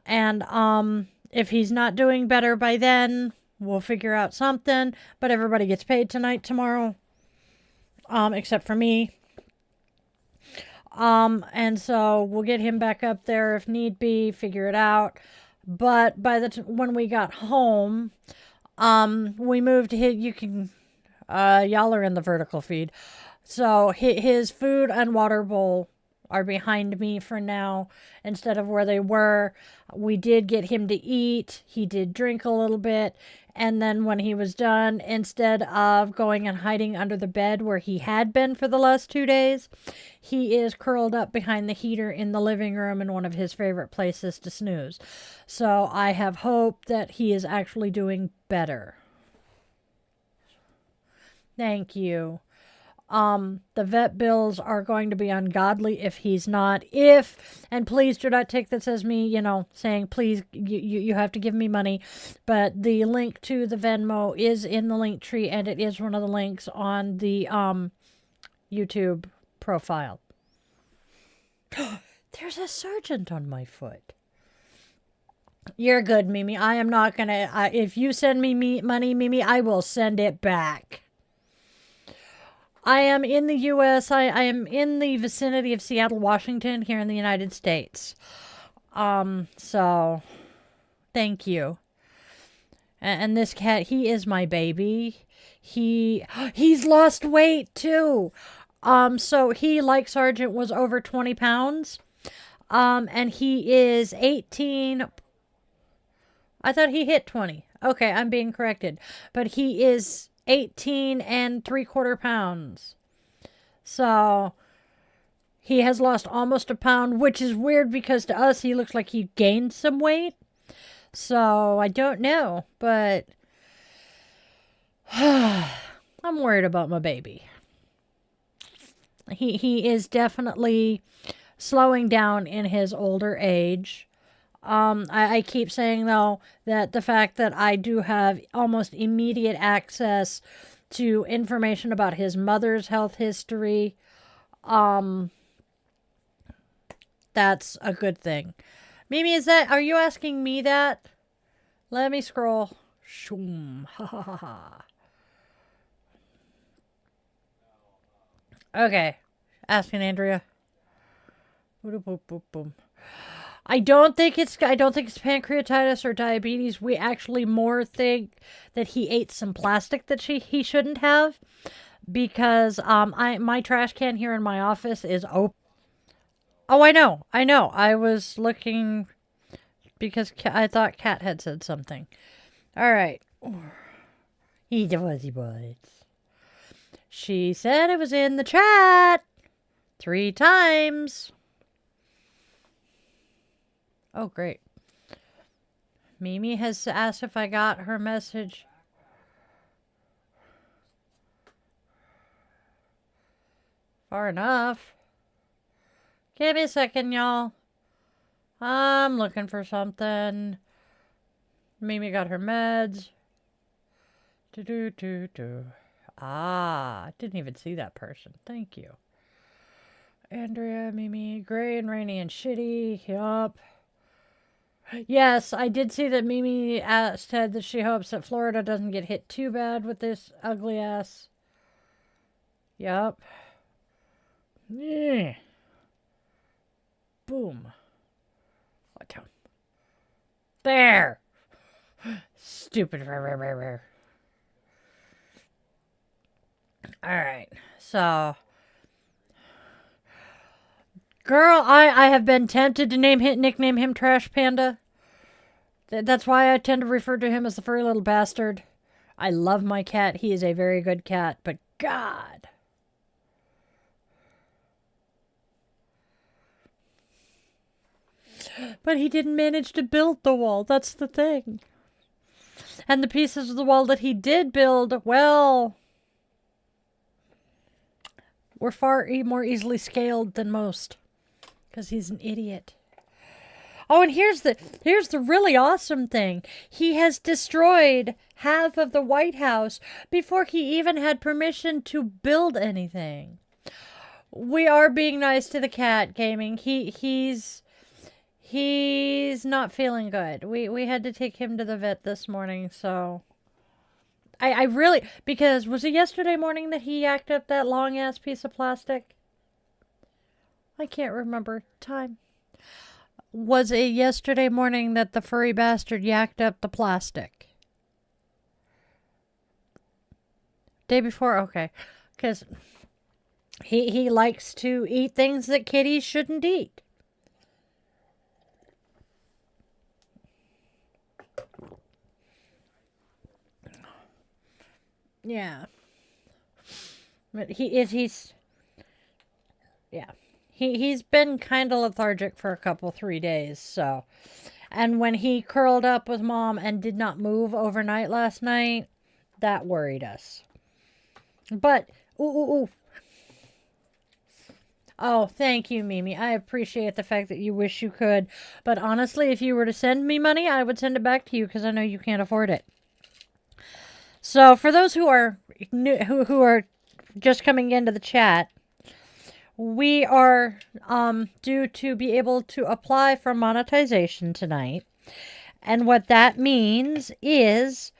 and if he's not doing better by then, we'll figure out something. But everybody gets paid tonight, tomorrow, except for me. And so we'll get him back up there if need be, figure it out. But by when we got home, we moved his, Y'all are in the vertical feed. So his food and water bowl are behind me for now instead of where they were. We did get him to eat. He did drink a little bit. And then when he was done, instead of going and hiding under the bed where he had been for the last 2 days, he is curled up behind the heater in the living room in one of his favorite places to snooze. So I have hope that he is actually doing better. Thank you. The vet bills are going to be ungodly if he's not. And please do not take this as me, saying, please, you have to give me money. But the link to the Venmo is in the link tree, and it is one of the links on the YouTube profile. There's a sergeant on my foot. You're good, Mimi. I am not going to, if you send me money, Mimi, I will send it back. I am in the U.S. I am in the vicinity of Seattle, Washington, here in the United States. So, thank you. And this cat, he is my baby. He's lost weight, too. So he, like Sergeant, was over 20 pounds. And he is 18. I thought he hit 20. Okay, I'm being corrected. But he is 18 3/4 pounds. So he has lost almost a pound, which is weird because to us he looks like he gained some weight. So I don't know, but I'm worried about my baby. He is definitely slowing down in his older age. I keep saying, though, that the fact that I do have almost immediate access to information about his mother's health history, that's a good thing. Mimi, are you asking me that? Let me scroll. Shoom. Ha ha ha ha. Okay. Asking Andrea. Boop, boop, boop, boom. I don't think it's pancreatitis or diabetes. We actually more think that he ate some plastic that he shouldn't have, because my trash can here in my office is open. Oh, I know. I was looking because I thought Kat had said something. All right. He was. She said it was in the chat 3 times. Oh, great. Mimi has asked if I got her message. Far enough. Give me a second, y'all. I'm looking for something. Mimi got her meds. Ah, didn't even see that person. Thank you. Andrea, Mimi, gray and rainy and shitty. Yup. Yes, I did see that Mimi said that she hopes that Florida doesn't get hit too bad with this ugly ass. Yup. Yeah. Boom. What down? There. Stupid. Alright, so. Girl, I have been tempted to nickname him Trash Panda. That's why I tend to refer to him as the furry little bastard. I love my cat. He is a very good cat, but God. But he didn't manage to build the wall. That's the thing. And the pieces of the wall that he did build, well, were far more easily scaled than most. Because he's an idiot. Oh, and here's the really awesome thing. He has destroyed half of the White House before he even had permission to build anything. We are being nice to the cat, Gaming. He's not feeling good. We had to take him to the vet this morning, so I really, because was it yesterday morning that he yacked up that long ass piece of plastic? I can't remember time. Was it yesterday morning that the furry bastard yacked up the plastic? Day before? Okay. Because he likes to eat things that kitties shouldn't eat. Yeah. But he's yeah. He's been kind of lethargic for a couple 3 days, so. And when he curled up with Mom and did not move overnight last night, that worried us. But ooh. Oh, thank you, Mimi. I appreciate the fact that you wish you could. But honestly, if you were to send me money, I would send it back to you because I know you can't afford it. So for those who are new, who are just coming into the chat, we are due to be able to apply for monetization tonight. And what that means is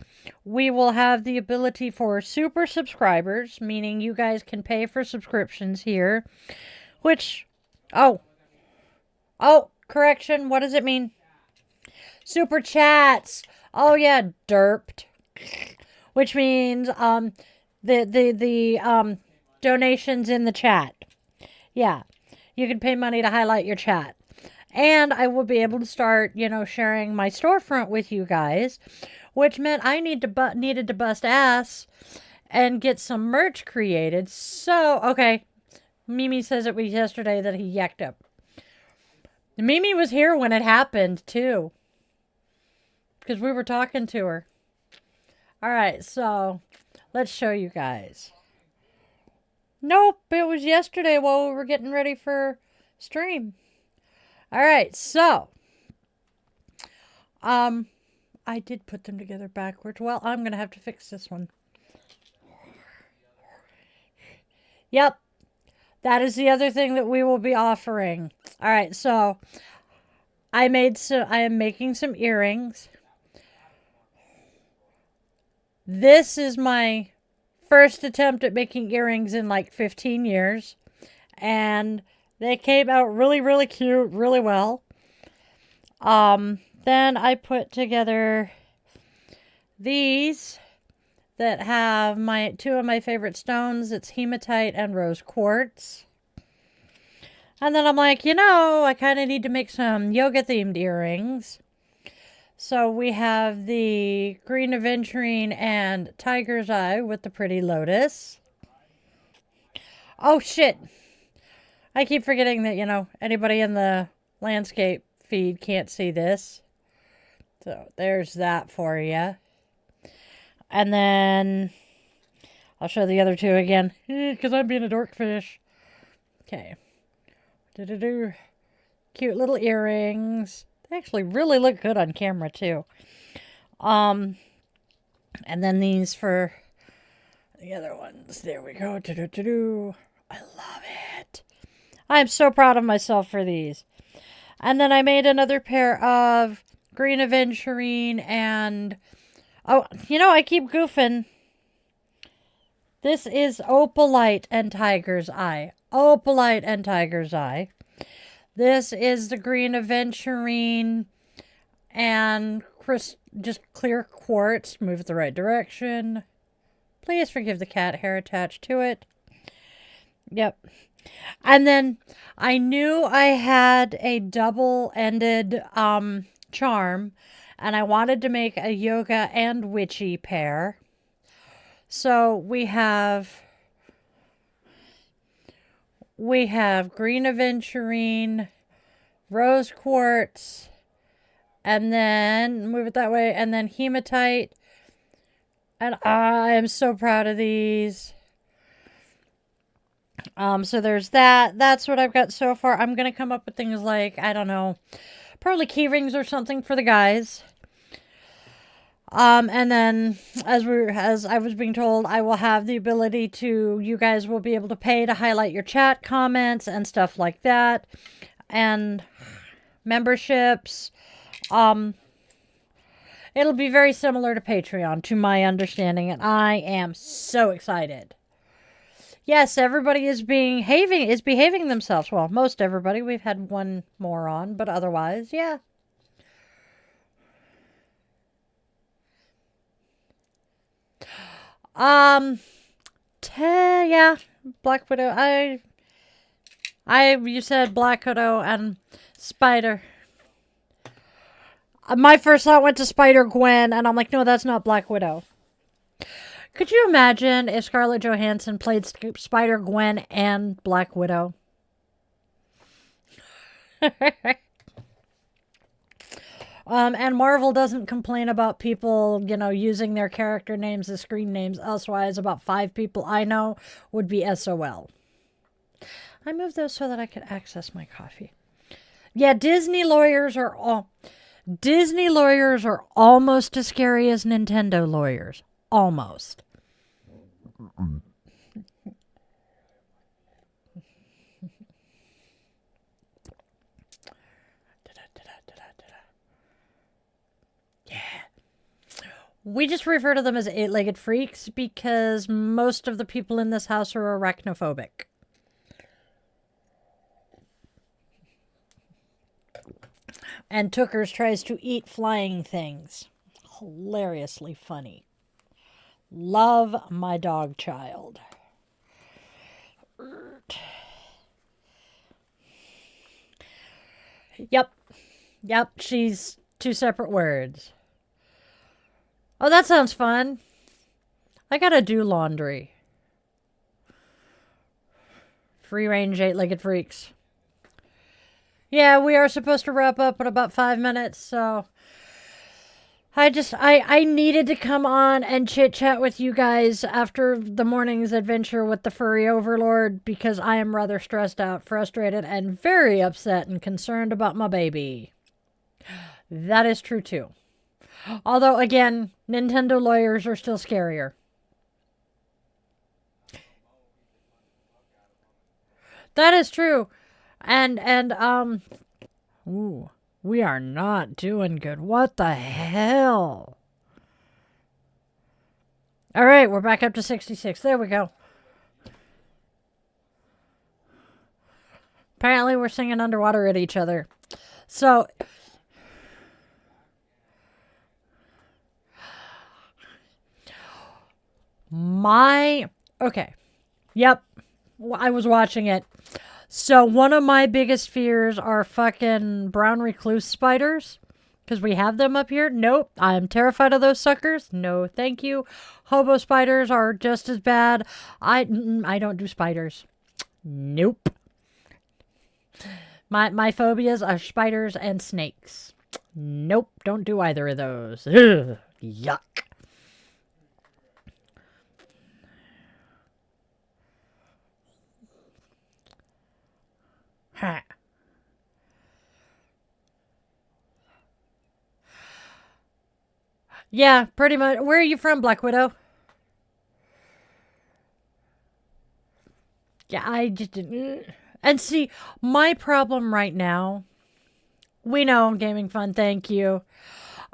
we will have the ability for super subscribers, meaning you guys can pay for subscriptions here, which, oh, correction, what does it mean? Super chats. Oh yeah, derped. Which means the donations in the chat. Yeah, you can pay money to highlight your chat. And I will be able to start, sharing my storefront with you guys, which meant I needed to bust ass and get some merch created. So, okay, Mimi says it was yesterday that he yacked up. Mimi was here when it happened, too, because we were talking to her. All right, so let's show you guys. Nope, it was yesterday while we were getting ready for stream. All right, so I did put them together backwards. Well, I'm going to have to fix this one. Yep, that is the other thing that we will be offering. All right, so I am making some earrings. This is my first attempt at making earrings in like 15 years. And they came out really, really cute, really well. Then I put together these that have two of my favorite stones. It's hematite and rose quartz. And then I'm like, I kind of need to make some yoga-themed earrings. So we have the green aventurine and tiger's eye with the pretty lotus. Oh, shit. I keep forgetting that, anybody in the landscape feed can't see this. So there's that for you. And then I'll show the other two again because I'm being a dorkfish. Okay. Cute little earrings. They actually really look good on camera too. And then these for the other ones. There we go. I love it. I'm so proud of myself for these. And then I made another pair of green aventurine and I keep goofing. This is opalite and tiger's eye. Opalite and tiger's eye. This is the green aventurine and just clear quartz. Move it the right direction. Please forgive the cat hair attached to it. Yep. And then I knew I had a double-ended charm, and I wanted to make a yoga and witchy pair. So we have green aventurine, rose quartz, and then move it that way, and then hematite. And I am so proud of these. So there's that. That's what I've got so far. I'm going to come up with things like, I don't know, probably key rings or something for the guys. And then as I was being told, I will have the ability you guys will be able to pay to highlight your chat comments and stuff like that. And memberships. It'll be very similar to Patreon, to my understanding, and I am so excited. Yes, everybody is behaving themselves. Well, most everybody. We've had one moron, but otherwise, yeah. Yeah, Black Widow. You said Black Widow and Spider. My first thought went to Spider-Gwen, and I'm like, no, that's not Black Widow. Could you imagine if Scarlett Johansson played Spider-Gwen and Black Widow? And Marvel doesn't complain about people, using their character names as screen names. Elsewise, about 5 people I know would be SOL. I moved those so that I could access my coffee. Yeah, Disney lawyers are almost as scary as Nintendo lawyers. Almost. Yeah. We just refer to them as 8-legged freaks because most of the people in this house are arachnophobic. And Tookers tries to eat flying things. Hilariously funny. Love my dog child. Yep, she's 2 separate words. Oh, that sounds fun. I gotta do laundry. Free range 8-legged freaks. Yeah, we are supposed to wrap up in about 5 minutes, so I needed to come on and chit chat with you guys after the morning's adventure with the furry overlord because I am rather stressed out, frustrated, and very upset and concerned about my baby. That is true too. Although, again, Nintendo lawyers are still scarier. That is true. Ooh, we are not doing good. What the hell? All right, we're back up to 66. There we go. Apparently, we're singing underwater at each other. So, okay. Yep. I was watching it. So one of my biggest fears are fucking brown recluse spiders. Because we have them up here. Nope. I'm terrified of those suckers. No, thank you. Hobo spiders are just as bad. I don't do spiders. Nope. My phobias are spiders and snakes. Nope. Don't do either of those. Ugh, yuck. Ha. Yeah, pretty much. Where are you from, Black Widow? Yeah, I just didn't. And see, my problem right now, we know gaming fun, thank you.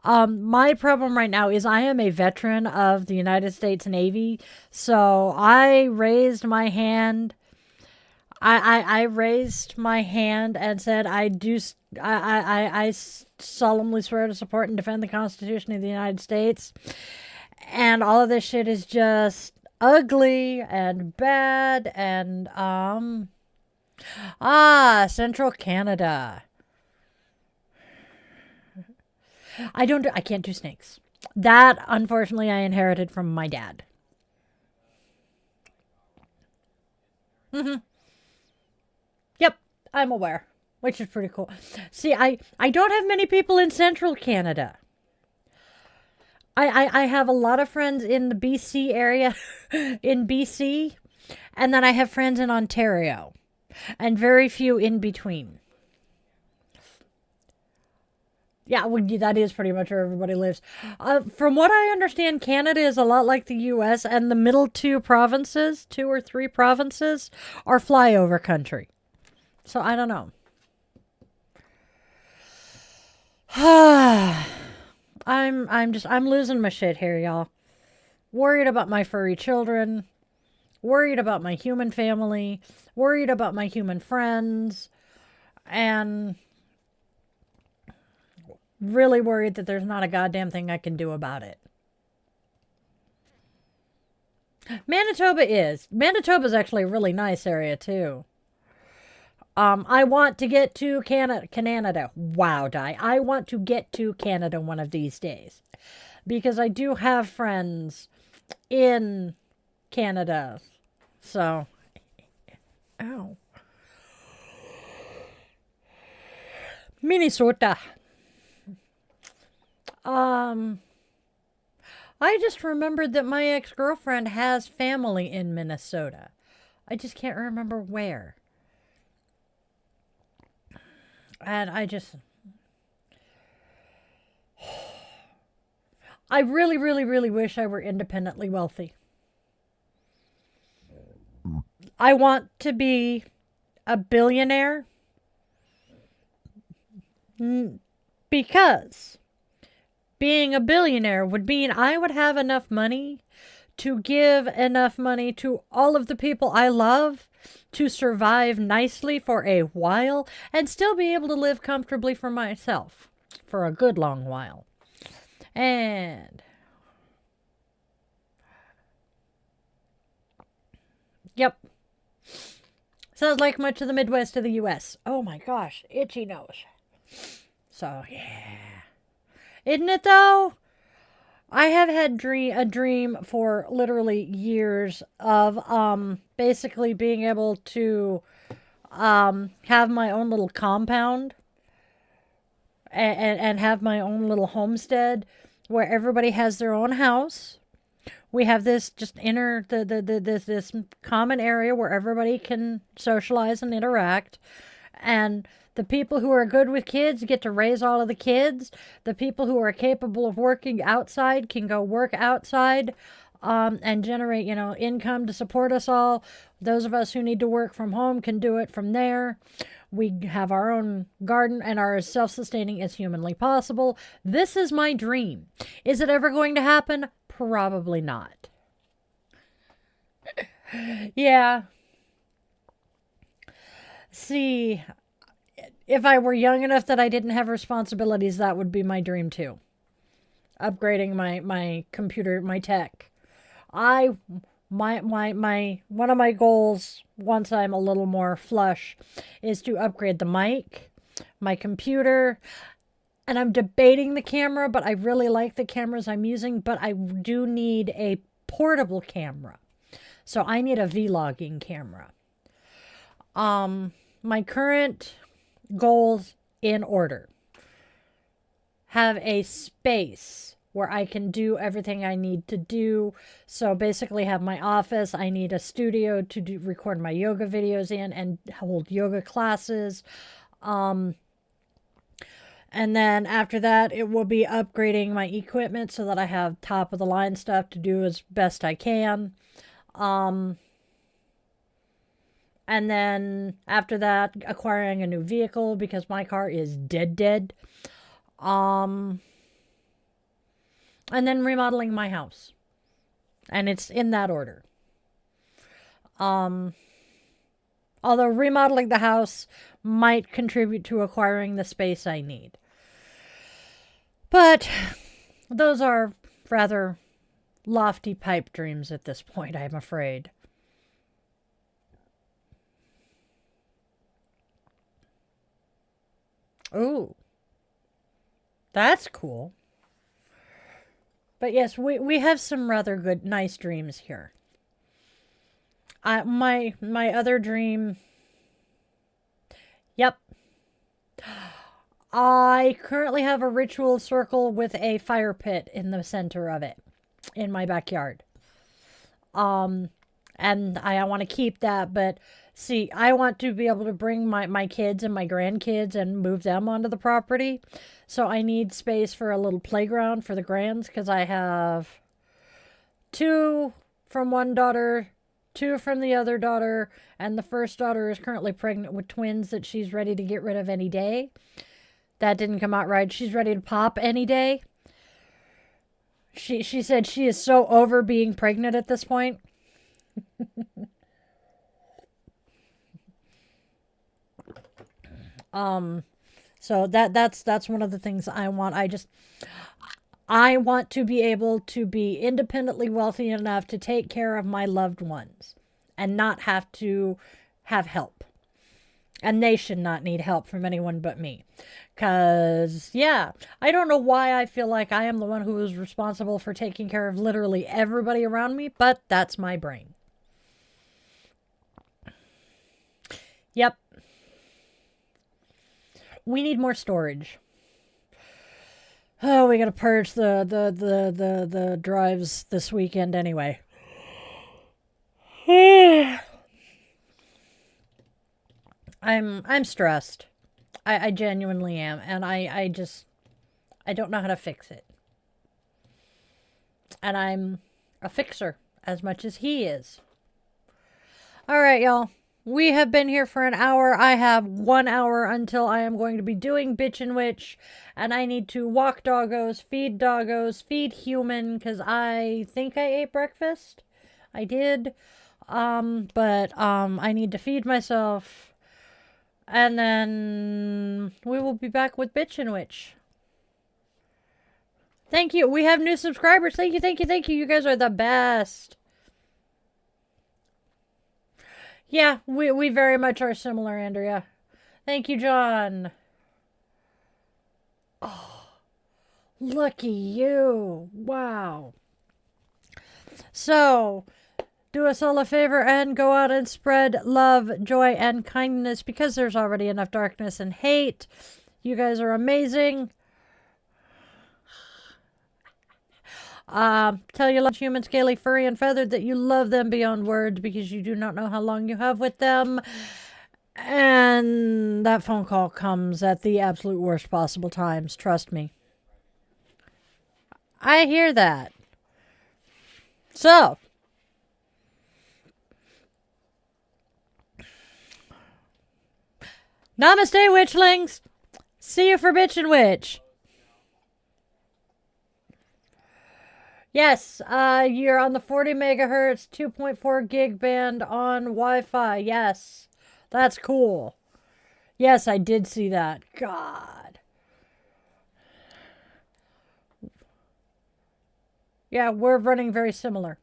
My problem right now is I am a veteran of the United States Navy, so I raised my hand. I raised my hand and said I solemnly swear to support and defend the Constitution of the United States. And all of this shit is just ugly and bad and Central Canada. I can't do snakes. That unfortunately I inherited from my dad. Yep, I'm aware, which is pretty cool. See, I don't have many people in Central Canada. I have a lot of friends in the BC area, in BC, and then I have friends in Ontario, and very few in between. Yeah, well, that is pretty much where everybody lives. From what I understand, Canada is a lot like the U.S., and the middle 2 provinces, 2 or 3 provinces, are flyover country. So I don't know. I'm losing my shit here, y'all. Worried about my furry children, worried about my human family, worried about my human friends, and really worried that there's not a goddamn thing I can do about it. Manitoba's actually a really nice area too. I want to get to Canada. Wow, Di. I want to get to Canada one of these days because I do have friends in Canada. So, ow. Minnesota. Um, I just remembered that my ex-girlfriend has family in Minnesota. I just can't remember where. And I really, really, really wish I were independently wealthy. I want to be a billionaire because being a billionaire would mean I would have enough money to give enough money to all of the people I love to survive nicely for a while and still be able to live comfortably for myself for a good long while. And yep. Sounds like much of the Midwest of the US. Oh my gosh, itchy nose. So, yeah. Isn't it though? I have had a dream for literally years of basically being able to have my own little compound and have my own little homestead where everybody has their own house. We have this just this common area where everybody can socialize and interact, and the people who are good with kids get to raise all of the kids. The people who are capable of working outside can go work outside and generate, income to support us all. Those of us who need to work from home can do it from there. We have our own garden and are as self-sustaining as humanly possible. This is my dream. Is it ever going to happen? Probably not. Yeah. See, if I were young enough that I didn't have responsibilities, that would be my dream too. Upgrading my computer, my tech. My one of my goals once I'm a little more flush is to upgrade the mic, my computer, and I'm debating the camera, but I really like the cameras I'm using, but I do need a portable camera. So I need a vlogging camera. My current goals in order. Have a space where I can do everything I need to do. So basically have my office. I need a studio to record my yoga videos in and hold yoga classes. And then after that, it will be upgrading my equipment so that I have top of the line stuff to do as best I can. And then after that, acquiring a new vehicle because my car is dead. And then remodeling my house. And it's in that order. Although remodeling the house might contribute to acquiring the space I need. But those are rather lofty pipe dreams at this point, I'm afraid. Ooh. That's cool. But yes, we have some rather good, nice dreams here. My other dream. Yep. I currently have a ritual circle with a fire pit in the center of it, in my backyard. And I want to keep that, but see, I want to be able to bring my kids and my grandkids and move them onto the property. So I need space for a little playground for the grands because I have 2 from one daughter, 2 from the other daughter, and the first daughter is currently pregnant with twins that she's ready to get rid of any day. That didn't come out right. She's ready to pop any day. She said she is so over being pregnant at this point. So that's one of the things I want. I want to be able to be independently wealthy enough to take care of my loved ones and not have to have help. And they should not need help from anyone but me. Because, yeah, I don't know why I feel like I am the one who is responsible for taking care of literally everybody around me, but that's my brain. Yep. We need more storage. Oh, we gotta purge the drives this weekend anyway. I'm stressed. I genuinely am, and I don't know how to fix it. And I'm a fixer as much as he is. All right, y'all. We have been here for an hour. I have 1 hour until I am going to be doing Bitchin' Witch. And I need to walk doggos, feed human, because I think I ate breakfast. I did. But I need to feed myself. And then we will be back with Bitchin' Witch. Thank you. We have new subscribers. Thank you. You guys are the best. Yeah, we very much are similar, Andrea. Thank you, John. Oh, lucky you. Wow. So, do us all a favor and go out and spread love, joy, and kindness because there's already enough darkness and hate. You guys are amazing. Tell your loved human, scaly, furry, and feathered that you love them beyond words because you do not know how long you have with them. And that phone call comes at the absolute worst possible times. Trust me. I hear that. So, namaste, witchlings. See you for Bitchin' Witch. Yes, you're on the 40 megahertz, 2.4 gig band on Wi-Fi. Yes, that's cool. Yes, I did see that. God. Yeah, we're running very similar.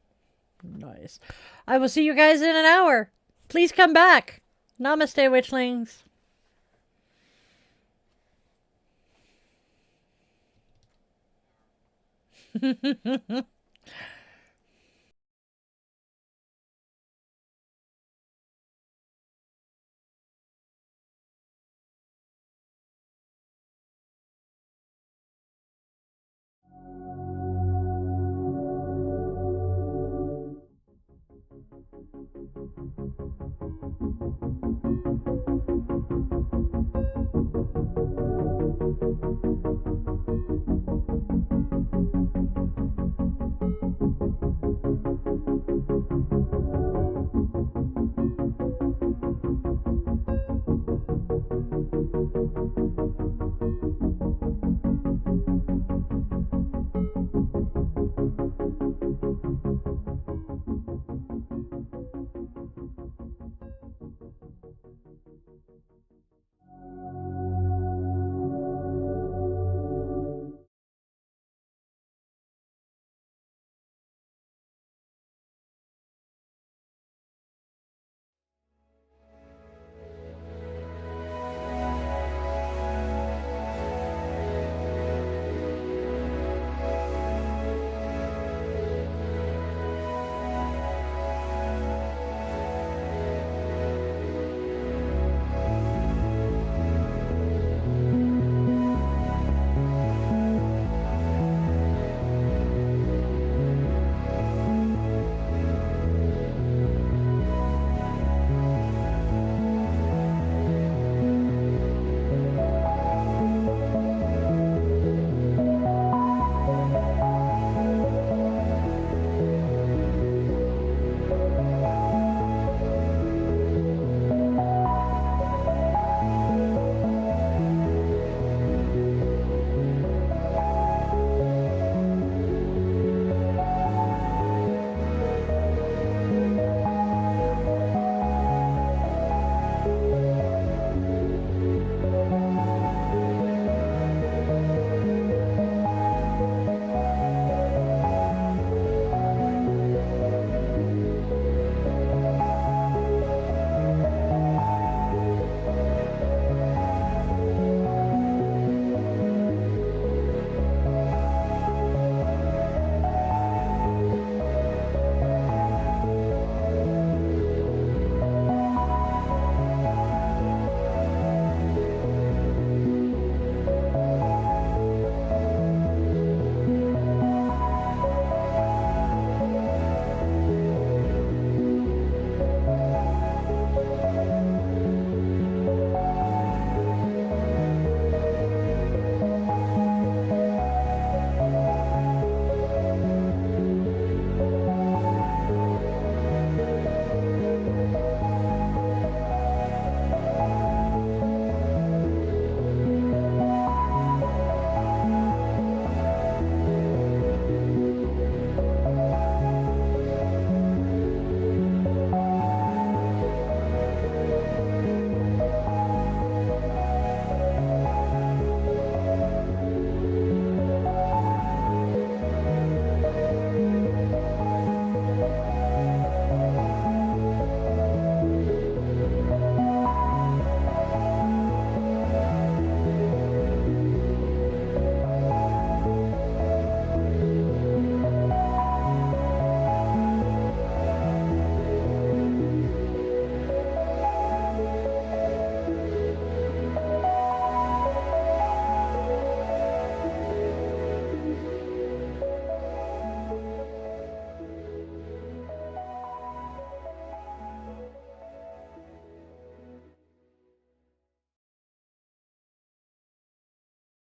Nice. I will see you guys in an hour. Please come back. Namaste, witchlings.